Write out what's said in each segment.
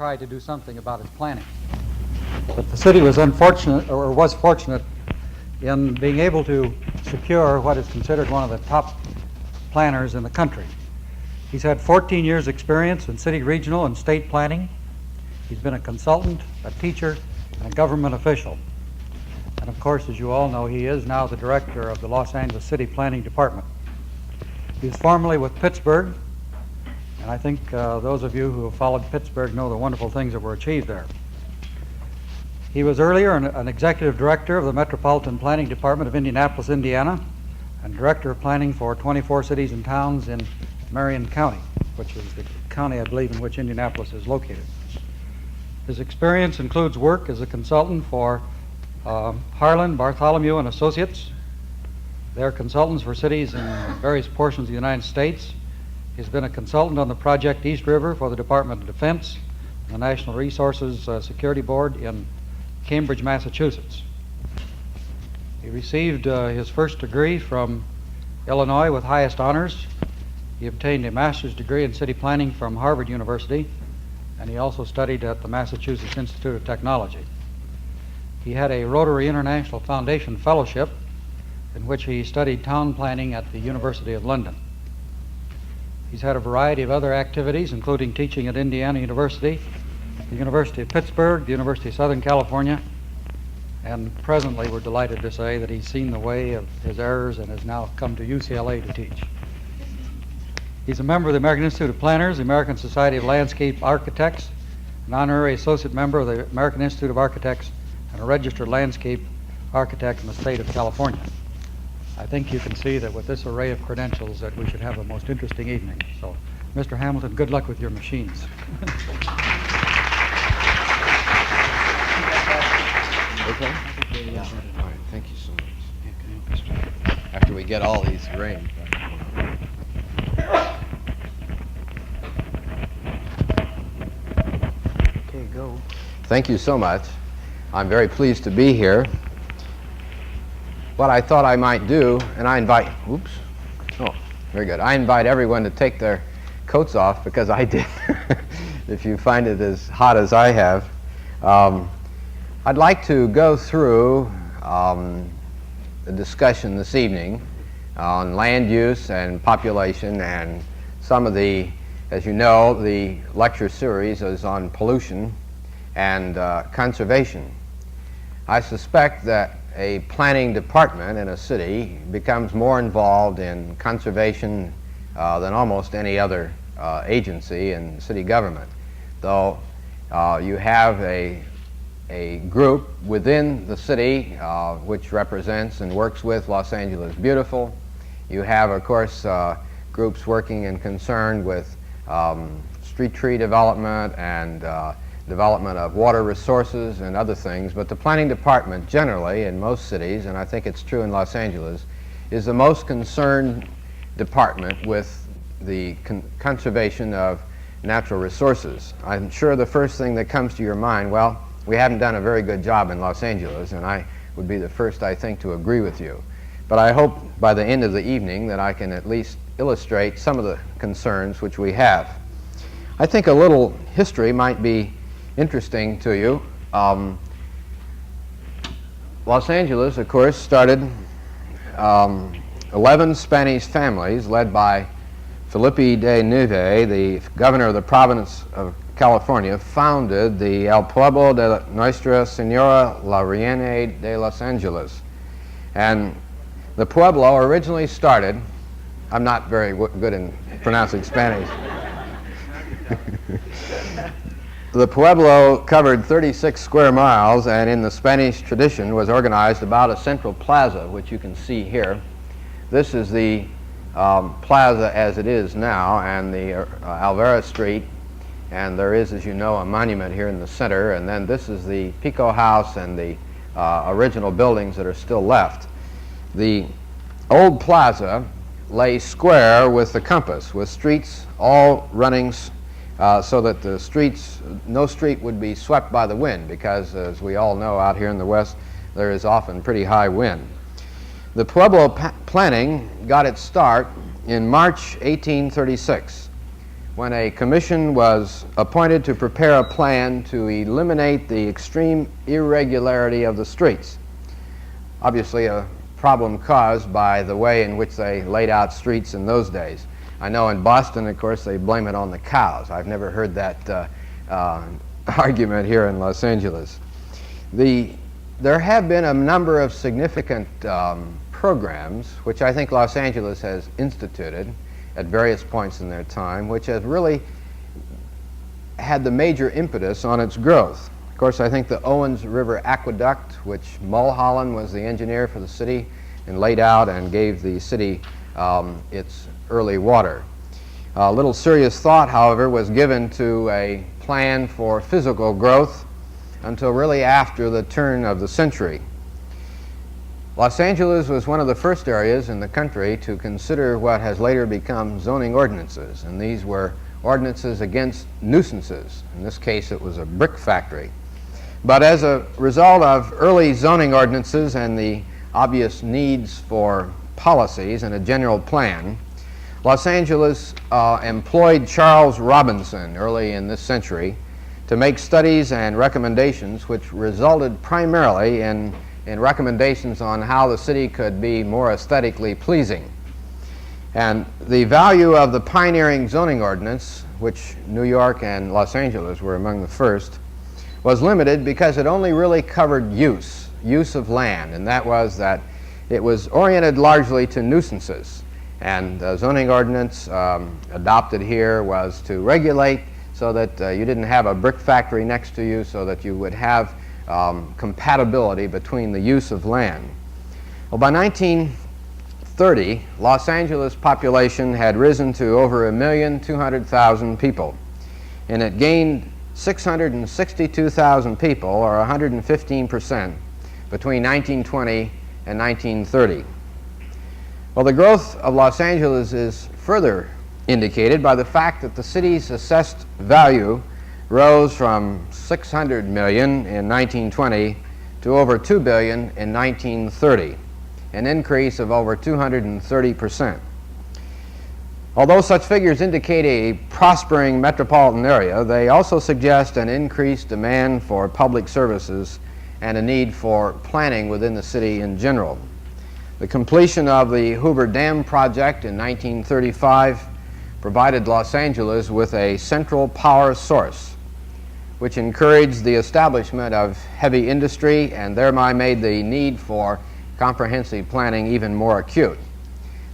try to do something about its planning. But the city was unfortunate, or was fortunate, in being able to secure what is considered one of the top planners in the country. He's had 14 years experience in city, regional, and state planning. He's been a consultant, a teacher, and a government official. And of course, as you all know, he is now the director of the Los Angeles City Planning Department. He was formerly with Pittsburgh, and I think those of you who have followed Pittsburgh know the wonderful things that were achieved there. He was earlier an executive director of the Metropolitan Planning Department of Indianapolis, Indiana, and director of planning for 24 cities and towns in Marion County, which is the county, I believe, in which Indianapolis is located. His experience includes work as a consultant for Harlan, Bartholomew and Associates. They're consultants for cities in various portions of the United States. He's been a consultant on the Project East River for the Department of Defense, the National Resources Security Board in Cambridge, Massachusetts. He received his first degree from Illinois with highest honors. He obtained a master's degree in city planning from Harvard University, and he also studied at the Massachusetts Institute of Technology. He had a Rotary International Foundation Fellowship in which he studied town planning at the University of London. He's had a variety of other activities, including teaching at Indiana University, the University of Pittsburgh, the University of Southern California, and presently we're delighted to say that he's seen the way of his errors and has now come to UCLA to teach. He's a member of the American Institute of Planners, the American Society of Landscape Architects, an honorary associate member of the American Institute of Architects, and a registered landscape architect in the state of California. I think you can see that with this array of credentials that we should have a most interesting evening. So, Mr. Hamilton, good luck with your machines. Okay? Yeah. All right, thank you so much. After we get all these arranged. Okay, go. Thank you so much. I'm very pleased to be here. What I thought I might do, and I invite, oops, oh, very good. I invite everyone to take their coats off because I did, if you find it as hot as I have. I'd like to go through the discussion this evening on land use and population, and some of the, as you know, the lecture series is on pollution and conservation. I suspect that a planning department in a city becomes more involved in conservation than almost any other agency in city government, though you have a group within the city which represents and works with Los Angeles Beautiful. You have, of course, groups working and concerned with street tree development and development of water resources and other things, but the planning department generally in most cities, and I think it's true in Los Angeles, is the most concerned department with the conservation of natural resources. I'm sure the first thing that comes to your mind, well, we haven't done a very good job in Los Angeles, and I would be the first, I think, to agree with you. But I hope by the end of the evening that I can at least illustrate some of the concerns which we have. I think a little history might be interesting to you. Los Angeles, of course, started 11 Spanish families led by Felipe de Neve, the governor of the province of California, founded the El Pueblo de Nuestra Señora la Reina de Los Angeles. And the Pueblo originally started, I'm not very good in pronouncing Spanish. The Pueblo covered 36 square miles, and in the Spanish tradition was organized about a central plaza, which you can see here. This is the plaza as it is now, and the Alvera Street, and there is, as you know, a monument here in the center, and then this is the Pico House and the original buildings that are still left. The old plaza lay square with the compass, with streets all running so that the streets, no street would be swept by the wind, because as we all know out here in the West, there is often pretty high wind. The Pueblo planning got its start in March 1836, when a commission was appointed to prepare a plan to eliminate the extreme irregularity of the streets. Obviously a problem caused by the way in which they laid out streets in those days. I know in Boston, of course, they blame it on the cows. I've never heard that argument here in Los Angeles. There have been a number of significant programs which I think Los Angeles has instituted at various points in their time, which have really had the major impetus on its growth. Of course, I think the Owens River Aqueduct, which Mulholland was the engineer for the city and laid out and gave the city its early water. A little serious thought, however, was given to a plan for physical growth until really after the turn of the century. Los Angeles was one of the first areas in the country to consider what has later become zoning ordinances, and these were ordinances against nuisances. In this case, it was a brick factory. But as a result of early zoning ordinances and the obvious needs for policies and a general plan, Los Angeles employed Charles Robinson early in this century to make studies and recommendations which resulted primarily in recommendations on how the city could be more aesthetically pleasing. And the value of the pioneering zoning ordinance, which New York and Los Angeles were among the first, was limited because it only really covered use of land, and that was that it was oriented largely to nuisances. And the zoning ordinance adopted here was to regulate so that you didn't have a brick factory next to you, so that you would have compatibility between the use of land. Well, by 1930, Los Angeles population had risen to over 1,200,000 people, and it gained 662,000 people, or 115%, between 1920 and 1930. Well, the growth of Los Angeles is further indicated by the fact that the city's assessed value rose from $600 million in 1920 to over $2 billion in 1930, an increase of over 230%. Although such figures indicate a prospering metropolitan area, they also suggest an increased demand for public services and a need for planning within the city in general. The completion of the Hoover Dam project in 1935 provided Los Angeles with a central power source, which encouraged the establishment of heavy industry and thereby made the need for comprehensive planning even more acute.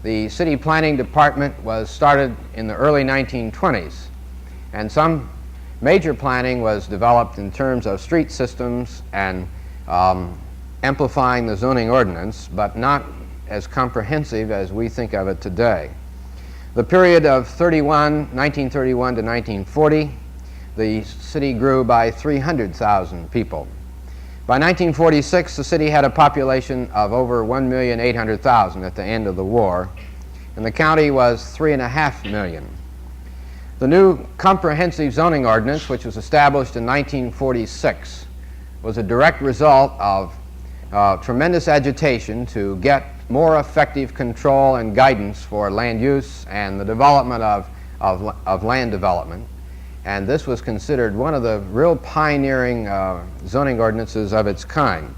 The city planning department was started in the early 1920s, and some major planning was developed in terms of street systems and amplifying the zoning ordinance, but not as comprehensive as we think of it today. The period of 1931 to 1940, the city grew by 300,000 people. By 1946, the city had a population of over 1,800,000 at the end of the war, and the county was 3.5 million. The new comprehensive zoning ordinance, which was established in 1946, was a direct result of tremendous agitation to get more effective control and guidance for land use and the development of land development. And this was considered one of the real pioneering zoning ordinances of its kind.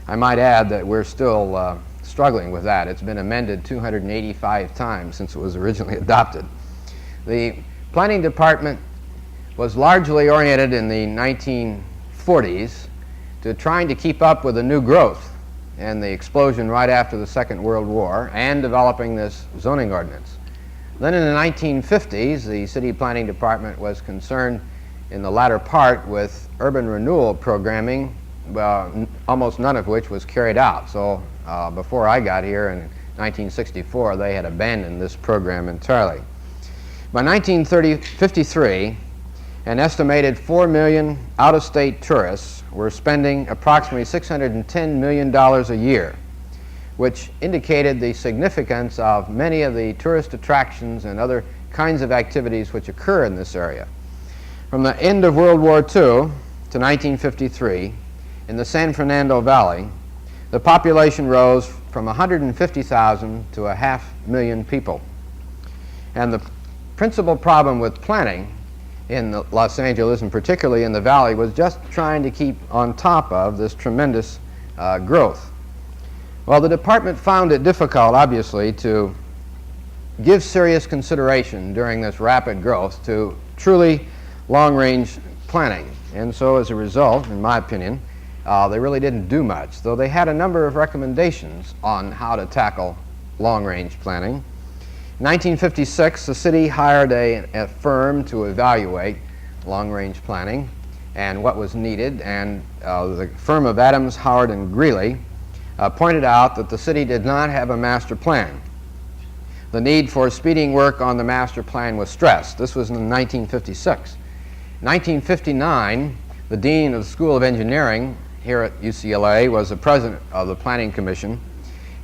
I might add that we're still struggling with that. It's been amended 285 times since it was originally adopted. The planning department was largely oriented in the 1940s to trying to keep up with the new growth and the explosion right after the Second World War and developing this zoning ordinance. Then in the 1950s, the city planning department was concerned in the latter part with urban renewal programming, almost none of which was carried out. So before I got here in 1964, they had abandoned this program entirely. By 1953, an estimated 4 million out-of-state tourists were spending approximately $610 million a year, which indicated the significance of many of the tourist attractions and other kinds of activities which occur in this area. From the end of World War II to 1953, in the San Fernando Valley, the population rose from 150,000 to 500,000 people. And the principal problem with planning in Los Angeles, and particularly in the Valley, was just trying to keep on top of this tremendous growth. Well, the department found it difficult, obviously, to give serious consideration during this rapid growth to truly long-range planning. And so as a result, in my opinion, they really didn't do much, though they had a number of recommendations on how to tackle long-range planning. In 1956, the city hired a firm to evaluate long-range planning and what was needed, and the firm of Adams, Howard, and Greeley pointed out that the city did not have a master plan. The need for speeding work on the master plan was stressed. This was in 1956. In 1959, the dean of the School of Engineering here at UCLA was the president of the Planning Commission,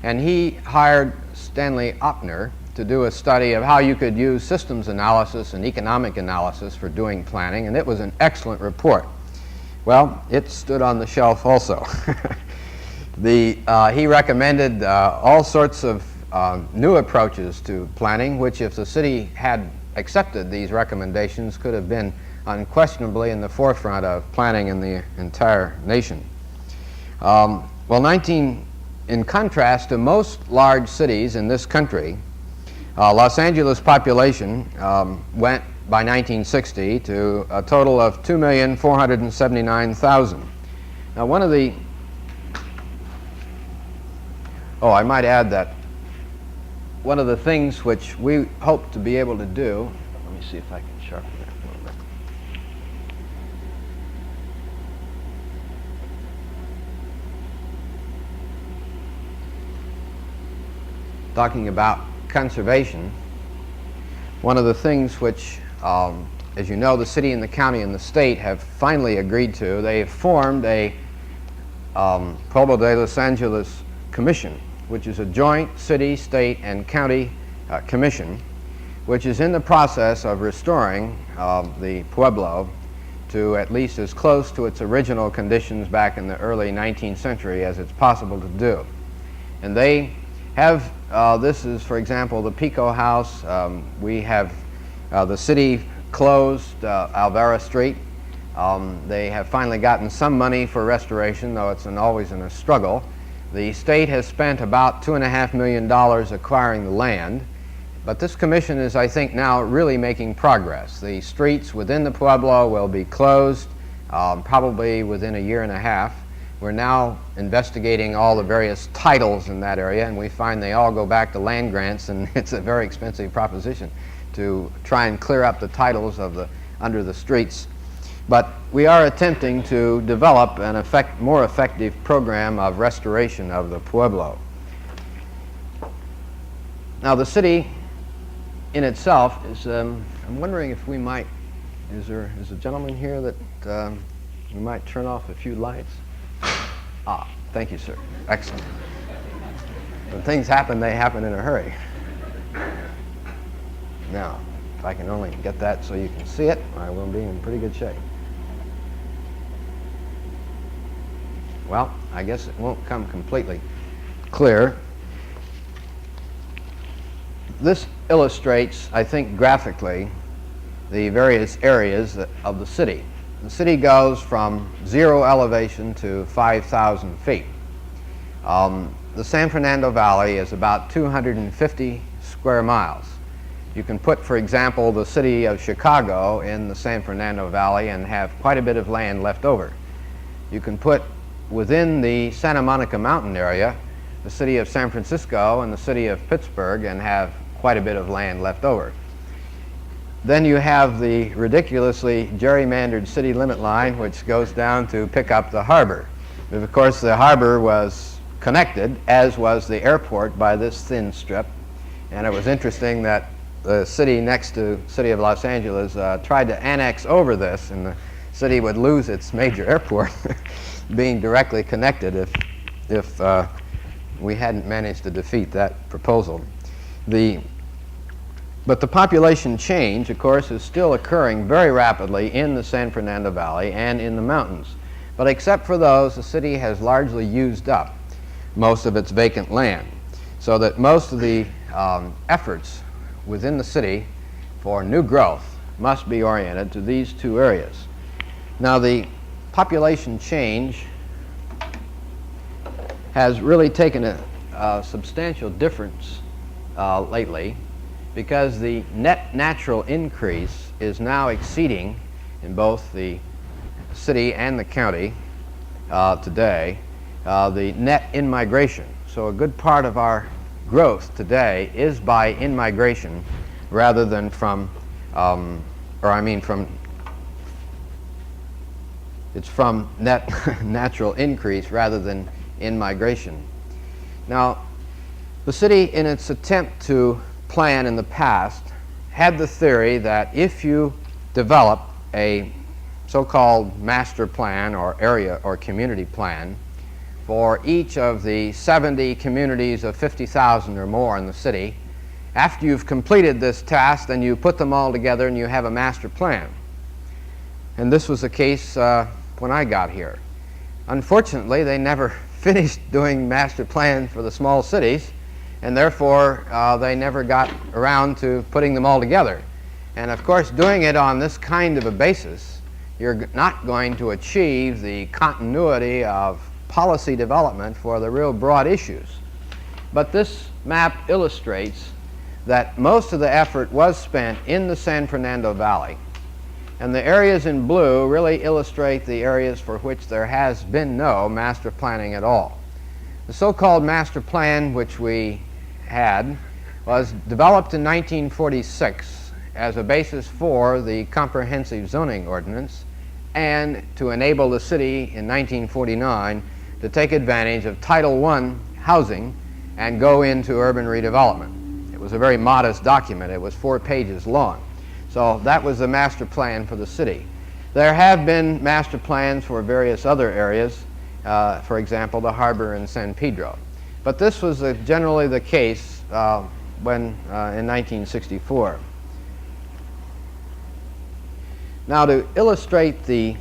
and he hired Stanley Opner to do a study of how you could use systems analysis and economic analysis for doing planning, and it was an excellent report. Well, it stood on the shelf also. He recommended all sorts of new approaches to planning, which, if the city had accepted these recommendations, could have been unquestionably in the forefront of planning in the entire nation. In contrast to most large cities in this country, Los Angeles population went by 1960 to a total of 2,479,000. Now, I might add that one of the things which we hope to be able to do, let me see if I can sharpen that a little bit. Talking about conservation, one of the things which, as you know, the city and the county and the state have finally agreed to, they have formed a Pueblo de Los Angeles Commission, which is a joint city, state, and county commission, which is in the process of restoring the Pueblo to at least as close to its original conditions back in the early 19th century as it's possible to do. And they have, this is, for example, the Pico House. We have the city closed Alvera Street. They have finally gotten some money for restoration, though it's always in a struggle. The state has spent about $2.5 million acquiring the land, but this commission is, I think, now really making progress. The streets within the Pueblo will be closed probably within a year and a half. We're now investigating all the various titles in that area, and we find they all go back to land grants, and it's a very expensive proposition to try and clear up the titles of under the streets. But we are attempting to develop an more effective program of restoration of the Pueblo. Now, the city in itself is, I'm wondering if we might, is a gentleman here that we might turn off a few lights? Ah, thank you, sir. Excellent. When things happen, they happen in a hurry. Now, if I can only get that so you can see it, I will be in pretty good shape. Well, I guess it won't come completely clear. This illustrates, I think, graphically, the various areas of the city. The city goes from 0 elevation to 5,000 feet. The San Fernando Valley is about 250 square miles. You can put, for example, the city of Chicago in the San Fernando Valley and have quite a bit of land left over. You can put within the Santa Monica Mountain area the city of San Francisco and the city of Pittsburgh and have quite a bit of land left over. Then you have the ridiculously gerrymandered city limit line, which goes down to pick up the harbor. But of course, the harbor was connected, as was the airport, by this thin strip. And it was interesting that the city next to the city of Los Angeles tried to annex over this, and the city would lose its major airport being directly connected if we hadn't managed to defeat that proposal. But the population change, of course, is still occurring very rapidly in the San Fernando Valley and in the mountains. But except for those, the city has largely used up most of its vacant land, so that most of the efforts within the city for new growth must be oriented to these two areas. Now, the population change has really taken a substantial difference lately, because the net natural increase is now exceeding, in both the city and the county today, the net in-migration. So a good part of our growth today is by in-migration rather than from, it's from net natural increase rather than in-migration. Now, the city, in its attempt to plan in the past, had the theory that if you develop a so-called master plan or area or community plan for each of the 70 communities of 50,000 or more in the city, after you've completed this task, then you put them all together and you have a master plan. And this was the case when I got here. Unfortunately, they never finished doing master plans for the small cities, and therefore they never got around to putting them all together. And of course, doing it on this kind of a basis, you're not going to achieve the continuity of policy development for the real broad issues. But this map illustrates that most of the effort was spent in the San Fernando Valley, and the areas in blue really illustrate the areas for which there has been no master planning at all. The so-called master plan which we had was developed in 1946 as a basis for the comprehensive zoning ordinance, and to enable the city in 1949 to take advantage of Title I housing and go into urban redevelopment. It was a very modest document. It was 4 pages long. So that was the master plan for the city. There have been master plans for various other areas, for example, the harbor in San Pedro. But this was generally the case in 1964. Now, to illustrate the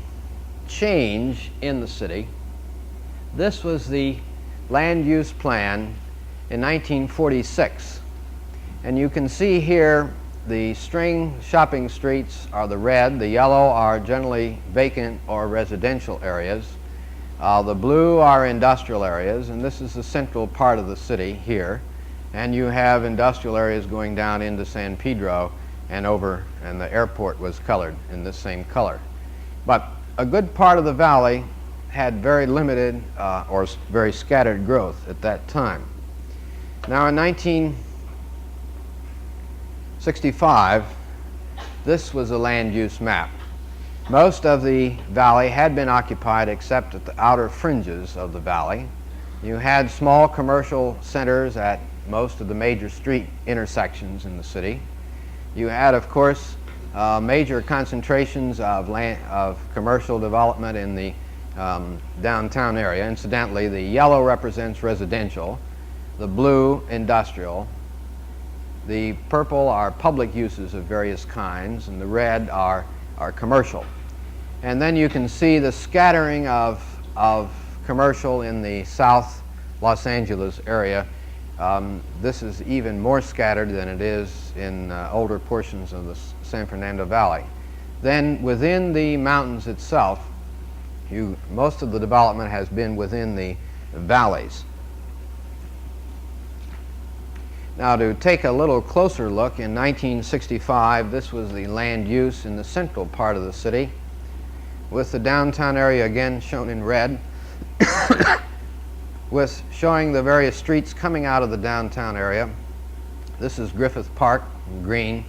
change in the city, this was the land use plan in 1946. And you can see here the string shopping streets are the red, the yellow are generally vacant or residential areas, the blue are industrial areas, and this is the central part of the city here. And you have industrial areas going down into San Pedro and over, and the airport was colored in this same color. But a good part of the valley had very limited or very scattered growth at that time. Now, in 1965, this was a land use map. Most of the valley had been occupied except at the outer fringes of the valley. You had small commercial centers at most of the major street intersections in the city. You had, of course, major concentrations of commercial development in the downtown area. Incidentally, the yellow represents residential, the blue industrial, the purple are public uses of various kinds, and the red are commercial. And then you can see the scattering of commercial in the South Los Angeles area. This is even more scattered than it is in older portions of the San Fernando Valley. Then within the mountains itself, most of the development has been within the valleys. Now, to take a little closer look, in 1965, this was the land use in the central part of the city, with the downtown area again shown in red, with showing the various streets coming out of the downtown area. This is Griffith Park in green,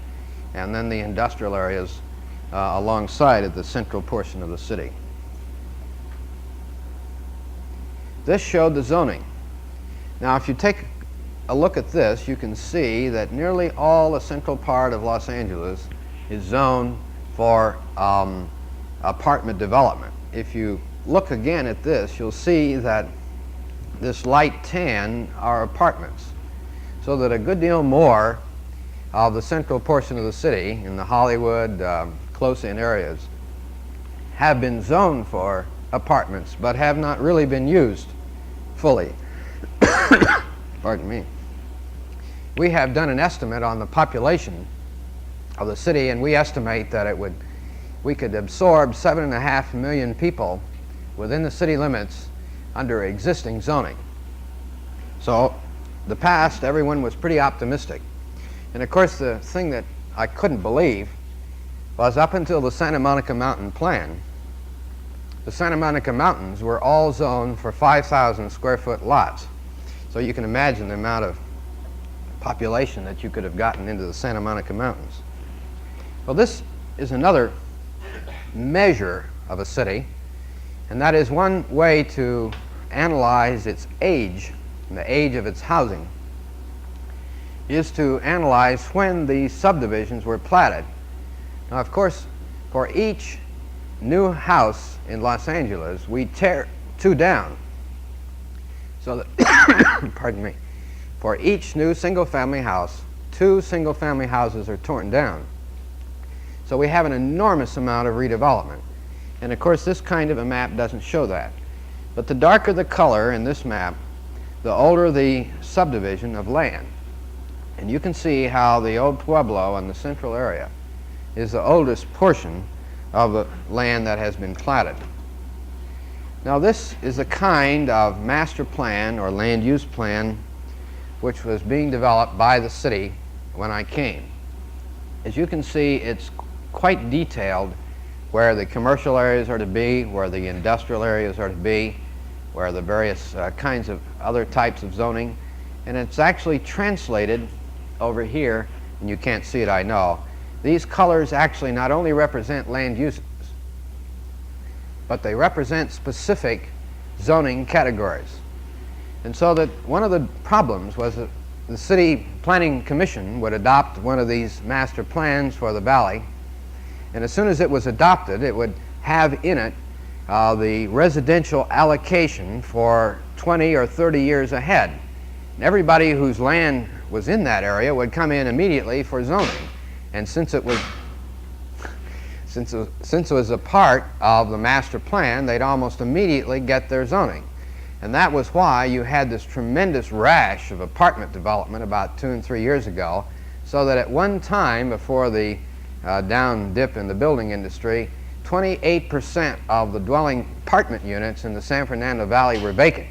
and then the industrial areas alongside of the central portion of the city. This showed the zoning. Now, if you take a look at this, you can see that nearly all the central part of Los Angeles is zoned for apartment development. If you look again at this, you'll see that this light tan are apartments, so that a good deal more of the central portion of the city, in the Hollywood, close-in areas, have been zoned for apartments, but have not really been used fully. Pardon me. We have done an estimate on the population of the city, and we estimate that we could absorb 7.5 million people within the city limits under existing zoning. So the past, everyone was pretty optimistic. And of course, the thing that I couldn't believe was up until the Santa Monica Mountain Plan, the Santa Monica Mountains were all zoned for 5,000 square foot lots. So you can imagine the amount of population that you could have gotten into the Santa Monica Mountains. Well, this is another measure of a city, and that is one way to analyze its age, and the age of its housing, is to analyze when these subdivisions were platted. Now, of course, for each new house in Los Angeles, we tear 2 down. So that, pardon me, for each new single-family house, 2 single-family houses are torn down. So we have an enormous amount of redevelopment. And of course, this kind of a map doesn't show that. But the darker the color in this map, the older the subdivision of land. And you can see how the old Pueblo in the central area is the oldest portion of the land that has been platted. Now, this is a kind of master plan or land use plan which was being developed by the city when I came. As you can see, it's quite detailed where the commercial areas are to be, where the industrial areas are to be, where the various kinds of other types of zoning, and it's actually translated over here, and you can't see it, I know. These colors actually not only represent land uses, but they represent specific zoning categories. And so that one of the problems was that the City Planning Commission would adopt one of these master plans for the valley, and as soon as it was adopted, it would have in it the residential allocation for 20 or 30 years ahead. And everybody whose land was in that area would come in immediately for zoning. And since it was a part of the master plan, they'd almost immediately get their zoning. And that was why you had this tremendous rash of apartment development about 2 and 3 years ago, so that at one time before the down dip in the building industry, 28% of the dwelling apartment units in the San Fernando Valley were vacant.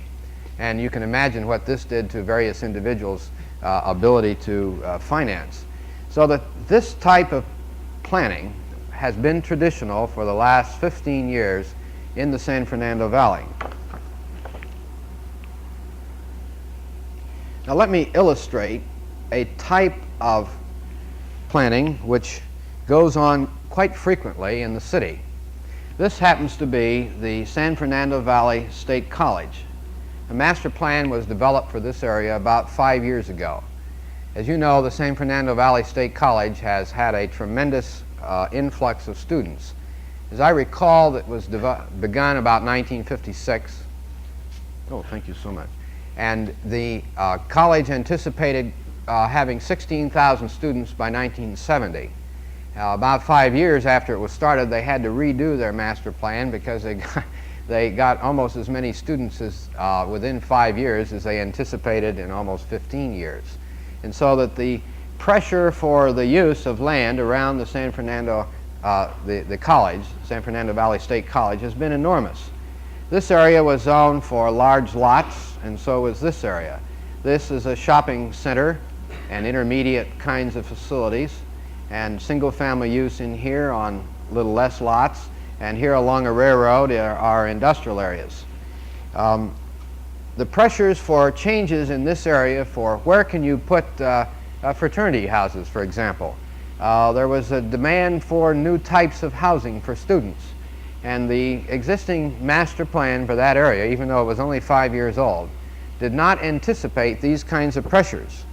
And you can imagine what this did to various individuals' ability to finance. So that this type of planning has been traditional for the last 15 years in the San Fernando Valley. Now let me illustrate a type of planning which goes on quite frequently in the city. This happens to be the San Fernando Valley State College. A master plan was developed for this area about 5 years ago. As you know, the San Fernando Valley State College has had a tremendous influx of students. As I recall, it was begun about 1956. Oh, thank you so much. And the college anticipated having 16,000 students by 1970. About 5 years after it was started, they had to redo their master plan because they got almost as many students as within 5 years as they anticipated in almost 15 years. And so that the pressure for the use of land around the San Fernando, the college, San Fernando Valley State College, has been enormous. This area was zoned for large lots, and so was this area. This is a shopping center and intermediate kinds of facilities, and single-family use in here on little less lots, and here along a railroad are industrial areas. The pressures for changes in this area for where can you put fraternity houses, for example. There was a demand for new types of housing for students, and the existing master plan for that area, even though it was only 5 years old, did not anticipate these kinds of pressures.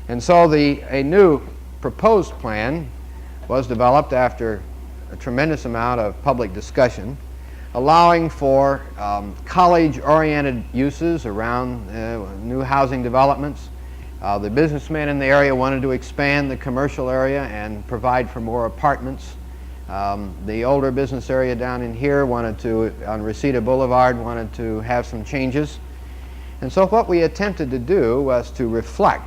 And so a new proposed plan was developed after a tremendous amount of public discussion, allowing for college-oriented uses around new housing developments. The businessmen in the area wanted to expand the commercial area and provide for more apartments. The older business area down in here wanted to, on Reseda Boulevard, wanted to have some changes. And so what we attempted to do was to reflect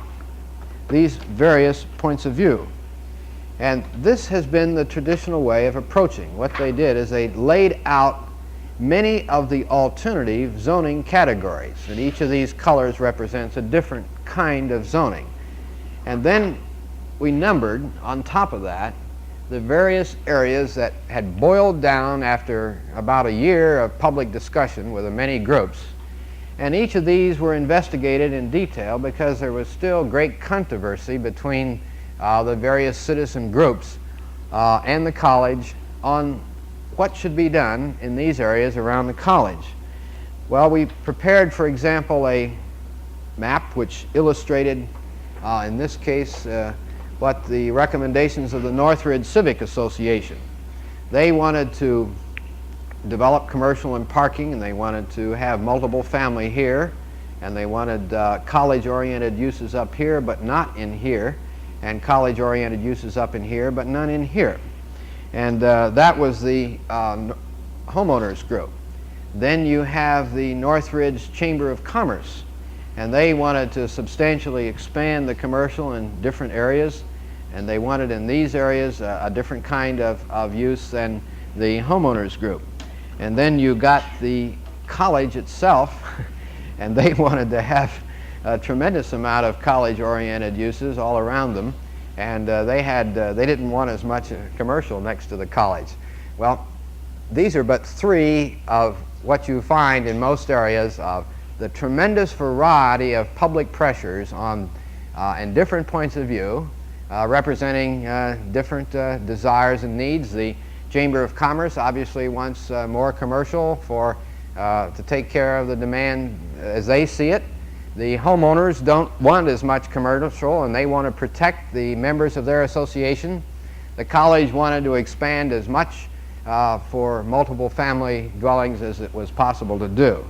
these various points of view. And this has been the traditional way of approaching. What they did is they laid out many of the alternative zoning categories, and each of these colors represents a different kind of zoning. And then we numbered, on top of that, the various areas that had boiled down after about a year of public discussion with the many groups. And each of these were investigated in detail because there was still great controversy between the various citizen groups and the college on what should be done in these areas around the college. Well, we prepared, for example, a map which illustrated, in this case, what the recommendations of the Northridge Civic Association. They wanted to develop commercial and parking, and they wanted to have multiple family here, and they wanted college-oriented uses up here but not in here, and college-oriented uses up in here but none in here. And that was the homeowners group. Then you have the Northridge Chamber of Commerce, and they wanted to substantially expand the commercial in different areas, and they wanted in these areas a different kind of use than the homeowners group. And then you got the college itself, and they wanted to have a tremendous amount of college-oriented uses all around them, and they didn't want as much commercial next to the college. Well, these are but three of what you find in most areas of the tremendous variety of public pressures on and different points of view representing different desires and needs. The Chamber of Commerce obviously wants more commercial to take care of the demand as they see it. The homeowners don't want as much commercial, and they want to protect the members of their association. The college wanted to expand as much for multiple family dwellings as it was possible to do.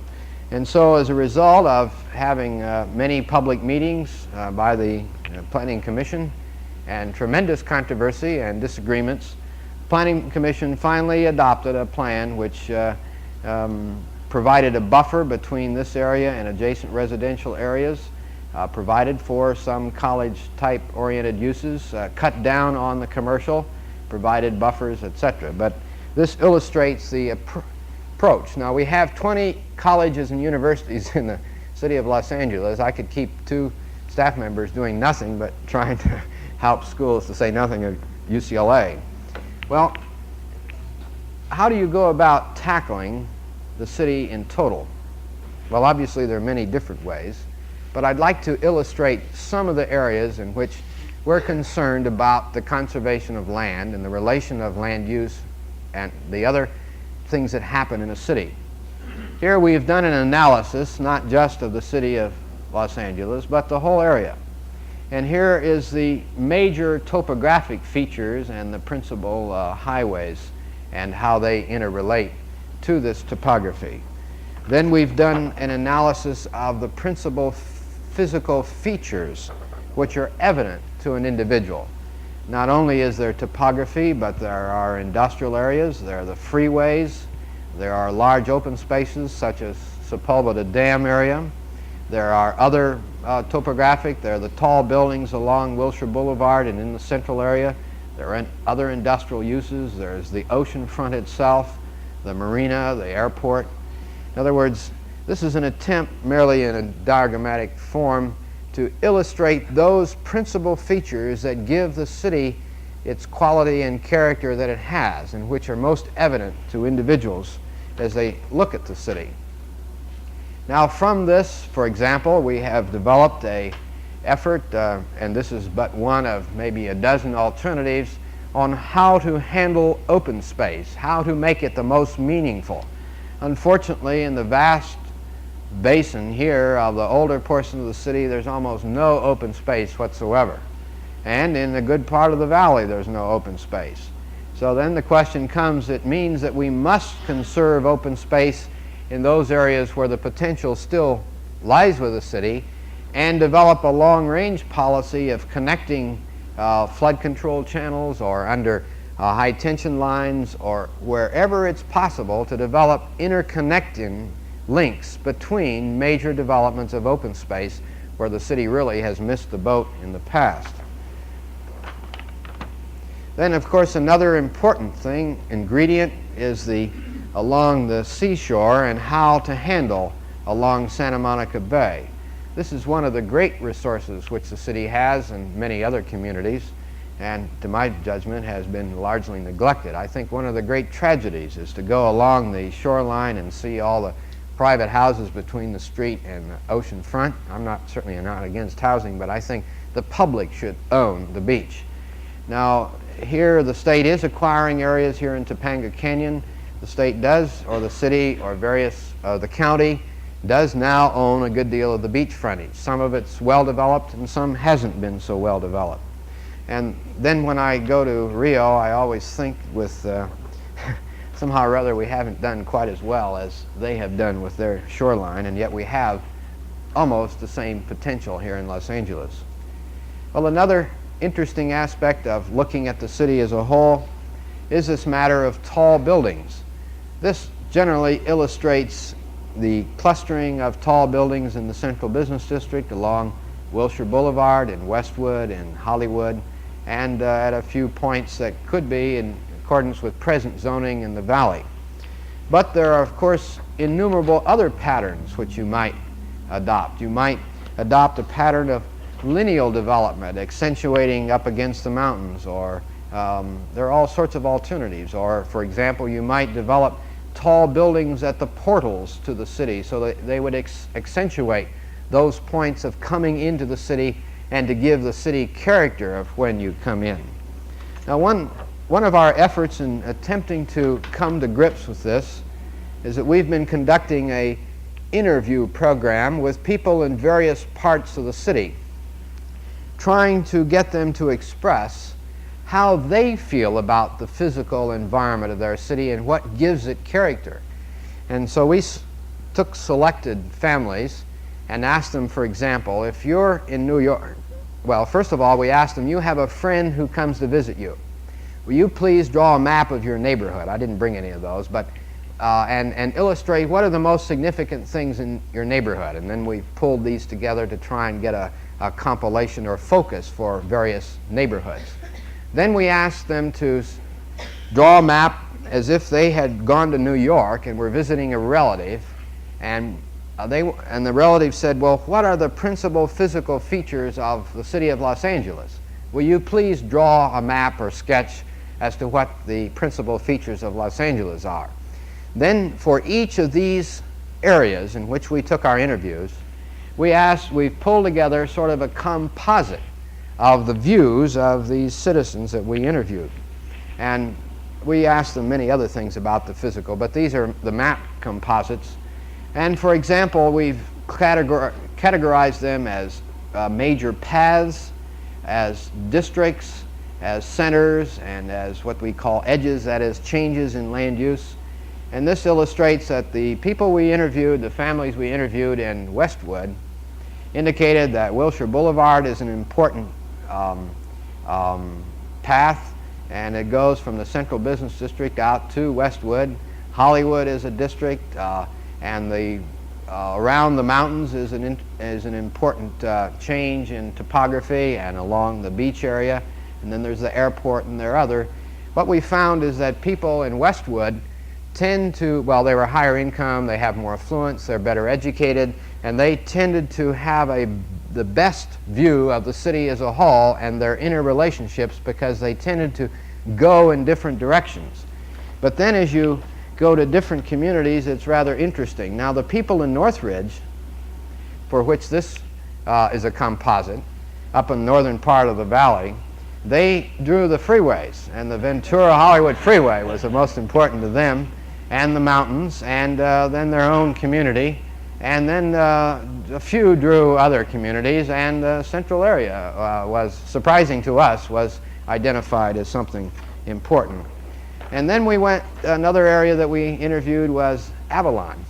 And so as a result of having many public meetings by the Planning Commission and tremendous controversy and disagreements, the Planning Commission finally adopted a plan which provided a buffer between this area and adjacent residential areas, provided for some college-type oriented uses, cut down on the commercial, provided buffers, etc. But this illustrates the approach. Now, we have 20 colleges and universities in the city of Los Angeles. I could keep 2 staff members doing nothing but trying to help schools, to say nothing of UCLA. Well, how do you go about tackling the city in total? Well, obviously there are many different ways, but I'd like to illustrate some of the areas in which we're concerned about the conservation of land and the relation of land use and the other things that happen in a city. Here we have done an analysis not just of the city of Los Angeles, but the whole area. And here is the major topographic features and the principal highways and how they interrelate to this topography. Then we've done an analysis of the principal physical features which are evident to an individual. Not only is there topography, but there are industrial areas, there are the freeways, there are large open spaces such as Sepulveda Dam area, there are other topographic, there are the tall buildings along Wilshire Boulevard and in the central area, there are other industrial uses, there's the ocean front itself, the marina, the airport. In other words, this is an attempt merely in a diagrammatic form to illustrate those principal features that give the city its quality and character that it has and which are most evident to individuals as they look at the city. Now from this, for example, we have developed an effort, and this is but one of maybe a dozen alternatives, on how to handle open space, how to make it the most meaningful. Unfortunately, in the vast basin here of the older portion of the city, there's almost no open space whatsoever. And in the good part of the valley, there's no open space. So then the question comes, it means that we must conserve open space in those areas where the potential still lies with the city and develop a long-range policy of connecting flood control channels or under high tension lines or wherever it's possible to develop interconnecting links between major developments of open space where the city really has missed the boat in the past. Then, of course, another important ingredient, is along the seashore and how to handle along Santa Monica Bay. This is one of the great resources which the city has and many other communities, and to my judgment has been largely neglected. I think one of the great tragedies is to go along the shoreline and see all the private houses between the street and the ocean front. I'm certainly not against housing, but I think the public should own the beach. Now, here the state is acquiring areas here in Topanga Canyon. The state does, or the city, or the county does now own a good deal of the beach frontage. Some of it's well developed and some hasn't been so well developed. And then when I go to Rio, I always think with somehow or other we haven't done quite as well as they have done with their shoreline, and yet we have almost the same potential here in Los Angeles. Well, another interesting aspect of looking at the city as a whole is this matter of tall buildings. This generally illustrates the clustering of tall buildings in the Central Business District along Wilshire Boulevard in Westwood and Hollywood, and at a few points that could be in accordance with present zoning in the valley. But there are, of course, innumerable other patterns which you might adopt. You might adopt a pattern of lineal development, accentuating up against the mountains, or there are all sorts of alternatives. Or, for example, you might develop tall buildings at the portals to the city so that they would accentuate those points of coming into the city and to give the city character of when you come in. Now, one of our efforts in attempting to come to grips with this is that we've been conducting an interview program with people in various parts of the city, trying to get them to express how they feel about the physical environment of their city and what gives it character. And so we took selected families and asked them, for example, if you're in New York, well, first of all, we asked them, you have a friend who comes to visit you. Will you please draw a map of your neighborhood? I didn't bring any of those, but and illustrate what are the most significant things in your neighborhood. And then we pulled these together to try and get a compilation or focus for various neighborhoods. Then we asked them to draw a map as if they had gone to New York and were visiting a relative, and the relative said, well, what are the principal physical features of the city of Los Angeles? Will you please draw a map or sketch as to what the principal features of Los Angeles are? Then for each of these areas in which we took our interviews, we pulled together sort of a composite of the views of these citizens that we interviewed. And we asked them many other things about the physical, but these are the map composites. And for example, we've categorized them as major paths, as districts, as centers, and as what we call edges, that is changes in land use. And this illustrates that the people we interviewed, the families we interviewed in Westwood, indicated that Wilshire Boulevard is an important path, and it goes from the Central Business District out to Westwood. Hollywood is a district, and around the mountains is an important change in topography, and along the beach area, and then there's the airport, and there are other. What we found is that people in Westwood tend to, well, they were higher income, they have more affluence, they're better educated, and they tended to have the best view of the city as a whole and their interrelationships because they tended to go in different directions. But then as you go to different communities, it's rather interesting. Now, the people in Northridge, for which this is a composite, up in the northern part of the valley, they drew the freeways, and the Ventura-Hollywood freeway was the most important to them, and the mountains, and then their own community, and then a few drew other communities, and the central area was, surprising to us, was identified as something important. And then we went, another area that we interviewed was Avalon.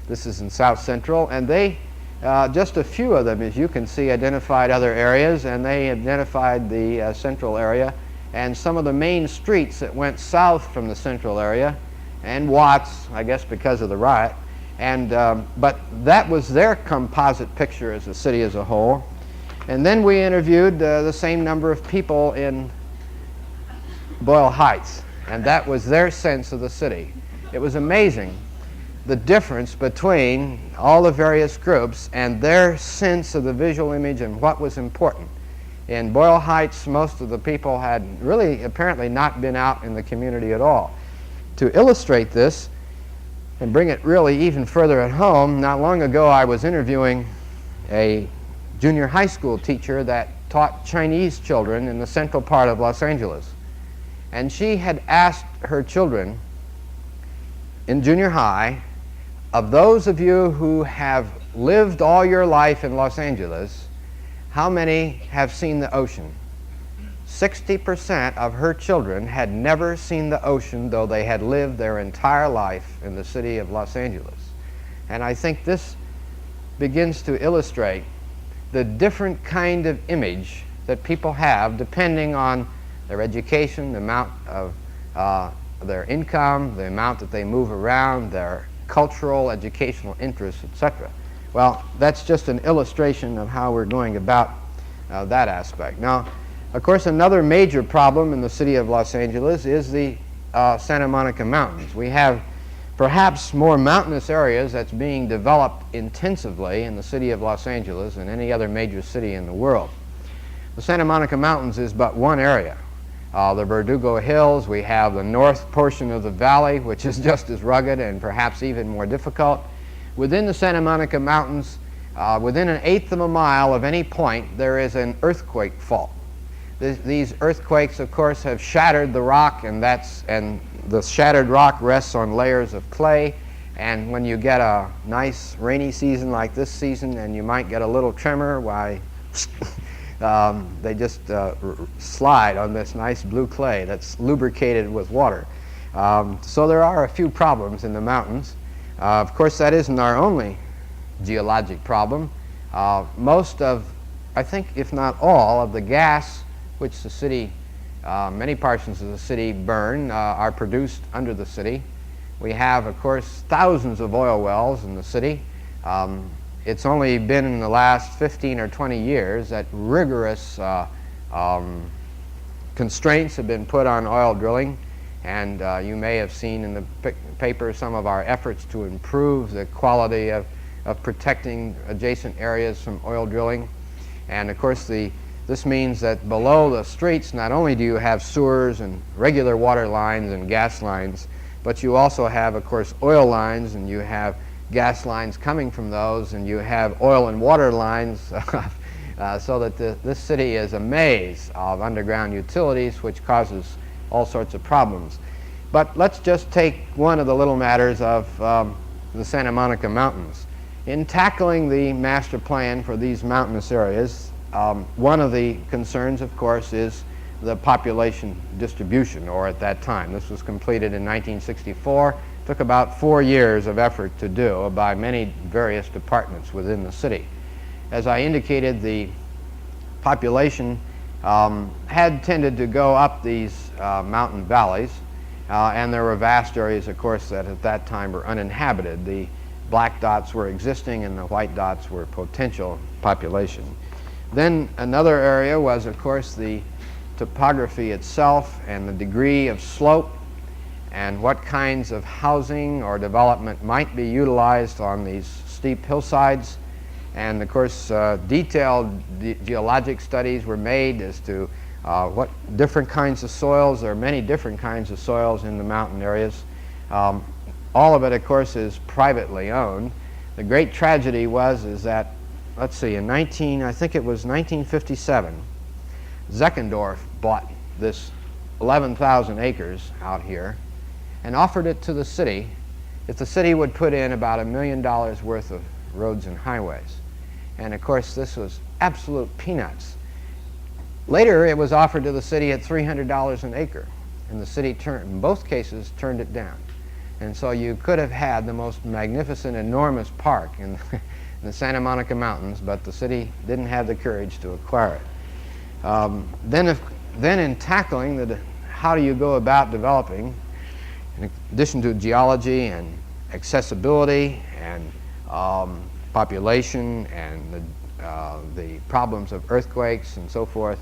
This is in South Central, and they, just a few of them, as you can see, identified other areas, and they identified the central area and some of the main streets that went south from the central area, and Watts, I guess because of the riot. And but that was their composite picture as a city as a whole. And then we interviewed the same number of people in Boyle Heights, and that was their sense of the city. It was amazing, the difference between all the various groups and their sense of the visual image and what was important. In Boyle Heights, most of the people had really apparently not been out in the community at all. To illustrate this and bring it really even further at home, not long ago I was interviewing a junior high school teacher that taught Chinese children in the central part of Los Angeles. And she had asked her children in junior high, of those of you who have lived all your life in Los Angeles, how many have seen the ocean? 60% of her children had never seen the ocean, though they had lived their entire life in the city of Los Angeles. And I think this begins to illustrate the different kind of image that people have depending on their education, the amount of their income, the amount that they move around, their cultural, educational interests, etc. Well, that's just an illustration of how we're going about that aspect. Now, of course, another major problem in the city of Los Angeles is the Santa Monica Mountains. We have perhaps more mountainous areas that's being developed intensively in the city of Los Angeles than any other major city in the world. The Santa Monica Mountains is but one area. The Verdugo Hills, we have the north portion of the valley, which is just as rugged and perhaps even more difficult. Within the Santa Monica Mountains, within 1/8 of a mile of any point, there is an earthquake fault. These earthquakes, of course, have shattered the rock, and the shattered rock rests on layers of clay. And when you get a nice rainy season like this season, and you might get a little tremor, why, they just slide on this nice blue clay that's lubricated with water. So there are a few problems in the mountains. Of course, that isn't our only geologic problem. Most of, I think, if not all, of the gas which the city, many portions of the city burn, are produced under the city. We have, of course, thousands of oil wells in the city. It's only been in the last 15 or 20 years that rigorous constraints have been put on oil drilling, and you may have seen in the paper some of our efforts to improve the quality of protecting adjacent areas from oil drilling. And of course, this means that below the streets, not only do you have sewers and regular water lines and gas lines, but you also have, of course, oil lines, and you have gas lines coming from those, and you have oil and water lines, so that this city is a maze of underground utilities, which causes all sorts of problems. But let's just take one of the little matters of the Santa Monica Mountains. In tackling the master plan for these mountainous areas, one of the concerns, of course, is the population distribution, or at that time. This was completed in 1964. Took about 4 years of effort to do by many various departments within the city. As I indicated, the population had tended to go up these mountain valleys, and there were vast areas, of course, that at that time were uninhabited. The black dots were existing and the white dots were potential population. Then another area was, of course, the topography itself and the degree of slope and what kinds of housing or development might be utilized on these steep hillsides. And of course, detailed geologic studies were made as to what different kinds of soils. There are many different kinds of soils in the mountain areas. All of it, of course, is privately owned. The great tragedy is that, let's see, in I think it was 1957, Zeckendorf bought this 11,000 acres out here and offered it to the city if the city would put in about $1 million worth of roads and highways. And of course, this was absolute peanuts. Later, it was offered to the city at $300 an acre, and the city in both cases, turned it down. And so you could have had the most magnificent, enormous park in the Santa Monica Mountains, but the city didn't have the courage to acquire it. Then in tackling how do you go about developing, in addition to geology and accessibility and population and the problems of earthquakes and so forth,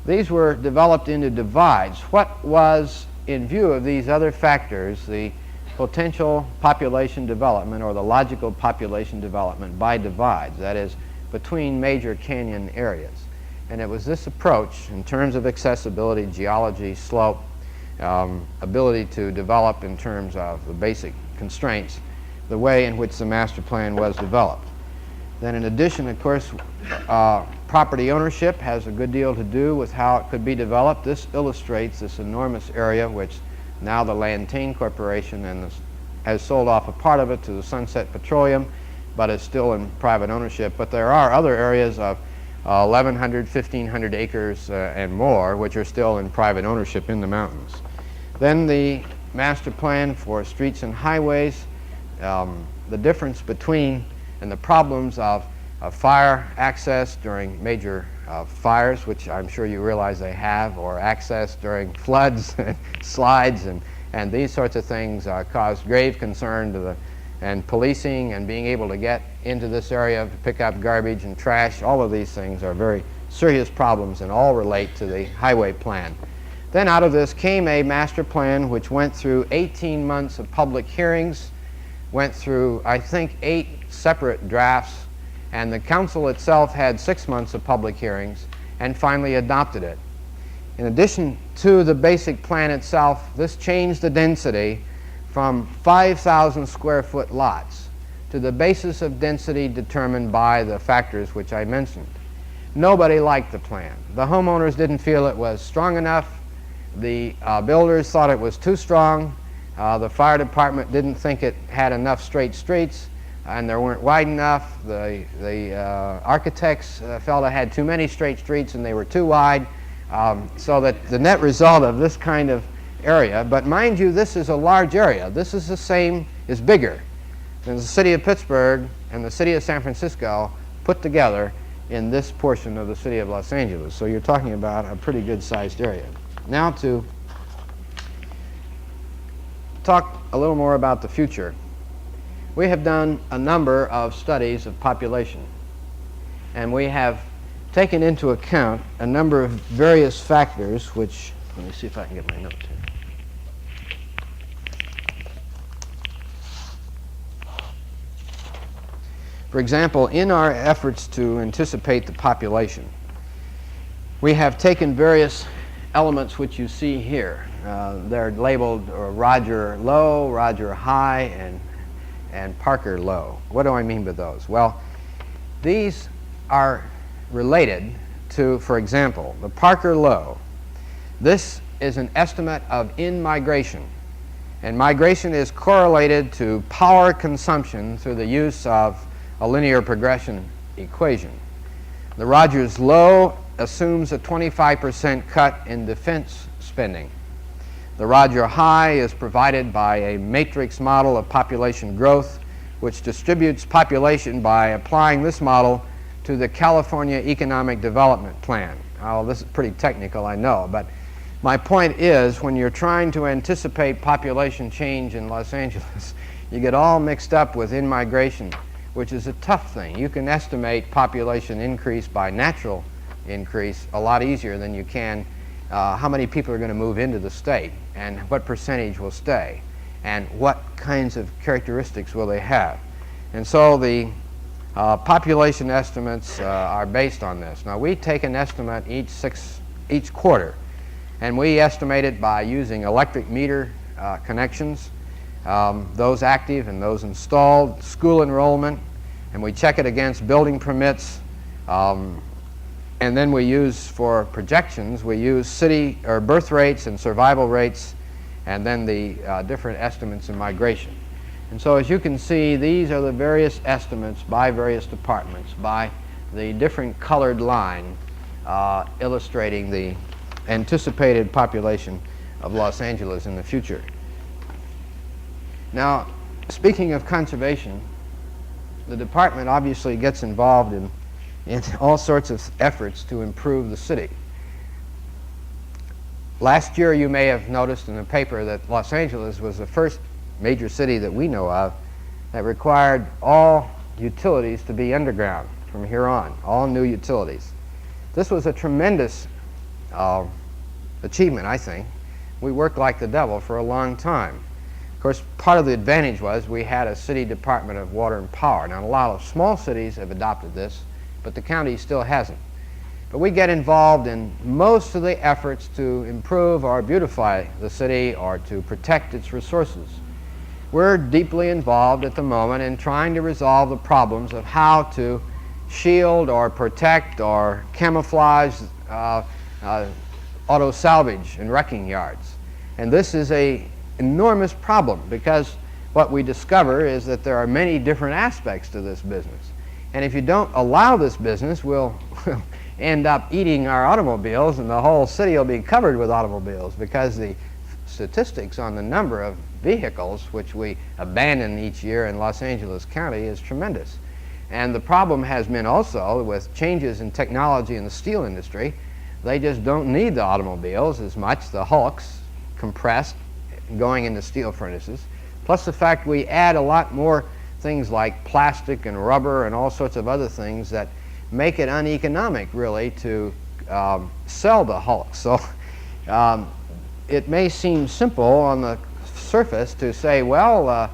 These were developed into divides. What was, in view of these other factors, the potential population development or the logical population development by divides, that is, between major canyon areas? And it was this approach in terms of accessibility, geology, slope, ability to develop in terms of the basic constraints, the way in which the master plan was developed. Then in addition, of course, property ownership has a good deal to do with how it could be developed. This illustrates this enormous area which now the Lantain Corporation has sold off a part of it to the Sunset Petroleum, but is still in private ownership. But there are other areas of 1,100, 1,500 acres and more which are still in private ownership in the mountains. Then the master plan for streets and highways, the difference between and the problems of fire access during major fires, which I'm sure you realize they have, or access during floods and slides and these sorts of things cause grave concern to the, and policing and being able to get into this area to pick up garbage and trash. All of these things are very serious problems and all relate to the highway plan. Then out of this came a master plan which went through 18 months of public hearings, went through, I think, 8 separate drafts, and the council itself had 6 months of public hearings and finally adopted it. In addition to the basic plan itself, this changed the density from 5,000 square foot lots to the basis of density determined by the factors which I mentioned. Nobody liked the plan. The homeowners didn't feel it was strong enough. The builders thought it was too strong. The fire department didn't think it had enough straight streets and they weren't wide enough. The architects felt it had too many straight streets and they were too wide. So that the net result of this kind of area, but mind you, this is a large area. This is the same, is bigger than the city of Pittsburgh and the city of San Francisco put together in this portion of the city of Los Angeles. So you're talking about a pretty good sized area. Now to talk a little more about the future. We have done a number of studies of population, and we have taken into account a number of various factors which, let me see if I can get my notes here. For example, in our efforts to anticipate the population, we have taken various elements which you see here. They're labeled Roger Low, Roger High, and Parker Low. What do I mean by those? Well, these are related to, for example, the Parker Low. This is an estimate of in-migration, and migration is correlated to power consumption through the use of a linear progression equation. The Rogers Low assumes a 25% cut in defense spending. The Roger High is provided by a matrix model of population growth, which distributes population by applying this model to the California Economic Development Plan. Oh, this is pretty technical, I know, but my point is when you're trying to anticipate population change in Los Angeles, you get all mixed up with in-migration, which is a tough thing. You can estimate population increase by natural increase a lot easier than you can how many people are going to move into the state and what percentage will stay and what kinds of characteristics will they have. And so the population estimates are based on this. Now we take an estimate each quarter, and we estimate it by using electric meter connections, those active and those installed, school enrollment, and we check it against building permits, and then we use, for projections, we use city or birth rates and survival rates, and then the different estimates in migration. And so as you can see, these are the various estimates by various departments by the different colored line illustrating the anticipated population of Los Angeles in the future. Now, speaking of conservation, the department obviously gets involved in all sorts of efforts to improve the city. Last year you may have noticed in the paper that Los Angeles was the first major city that we know of that required all utilities to be underground from here on, all new utilities. This was a tremendous achievement, I think. We worked like the devil for a long time. Of course, part of the advantage was we had a city department of water and power. Now, a lot of small cities have adopted this, but the county still hasn't. But we get involved in most of the efforts to improve or beautify the city or to protect its resources. We're deeply involved at the moment in trying to resolve the problems of how to shield or protect or camouflage auto salvage and wrecking yards. And this is an enormous problem, because what we discover is that there are many different aspects to this business. And if you don't allow this business, we'll end up eating our automobiles, and the whole city will be covered with automobiles, because the statistics on the number of vehicles which we abandon each year in Los Angeles County is tremendous. And the problem has been also with changes in technology in the steel industry. They just don't need the automobiles as much, the hulks compressed going into steel furnaces, plus the fact we add a lot more things like plastic and rubber and all sorts of other things that make it uneconomic, really, to sell the hulks. So it may seem simple on the surface to say, well,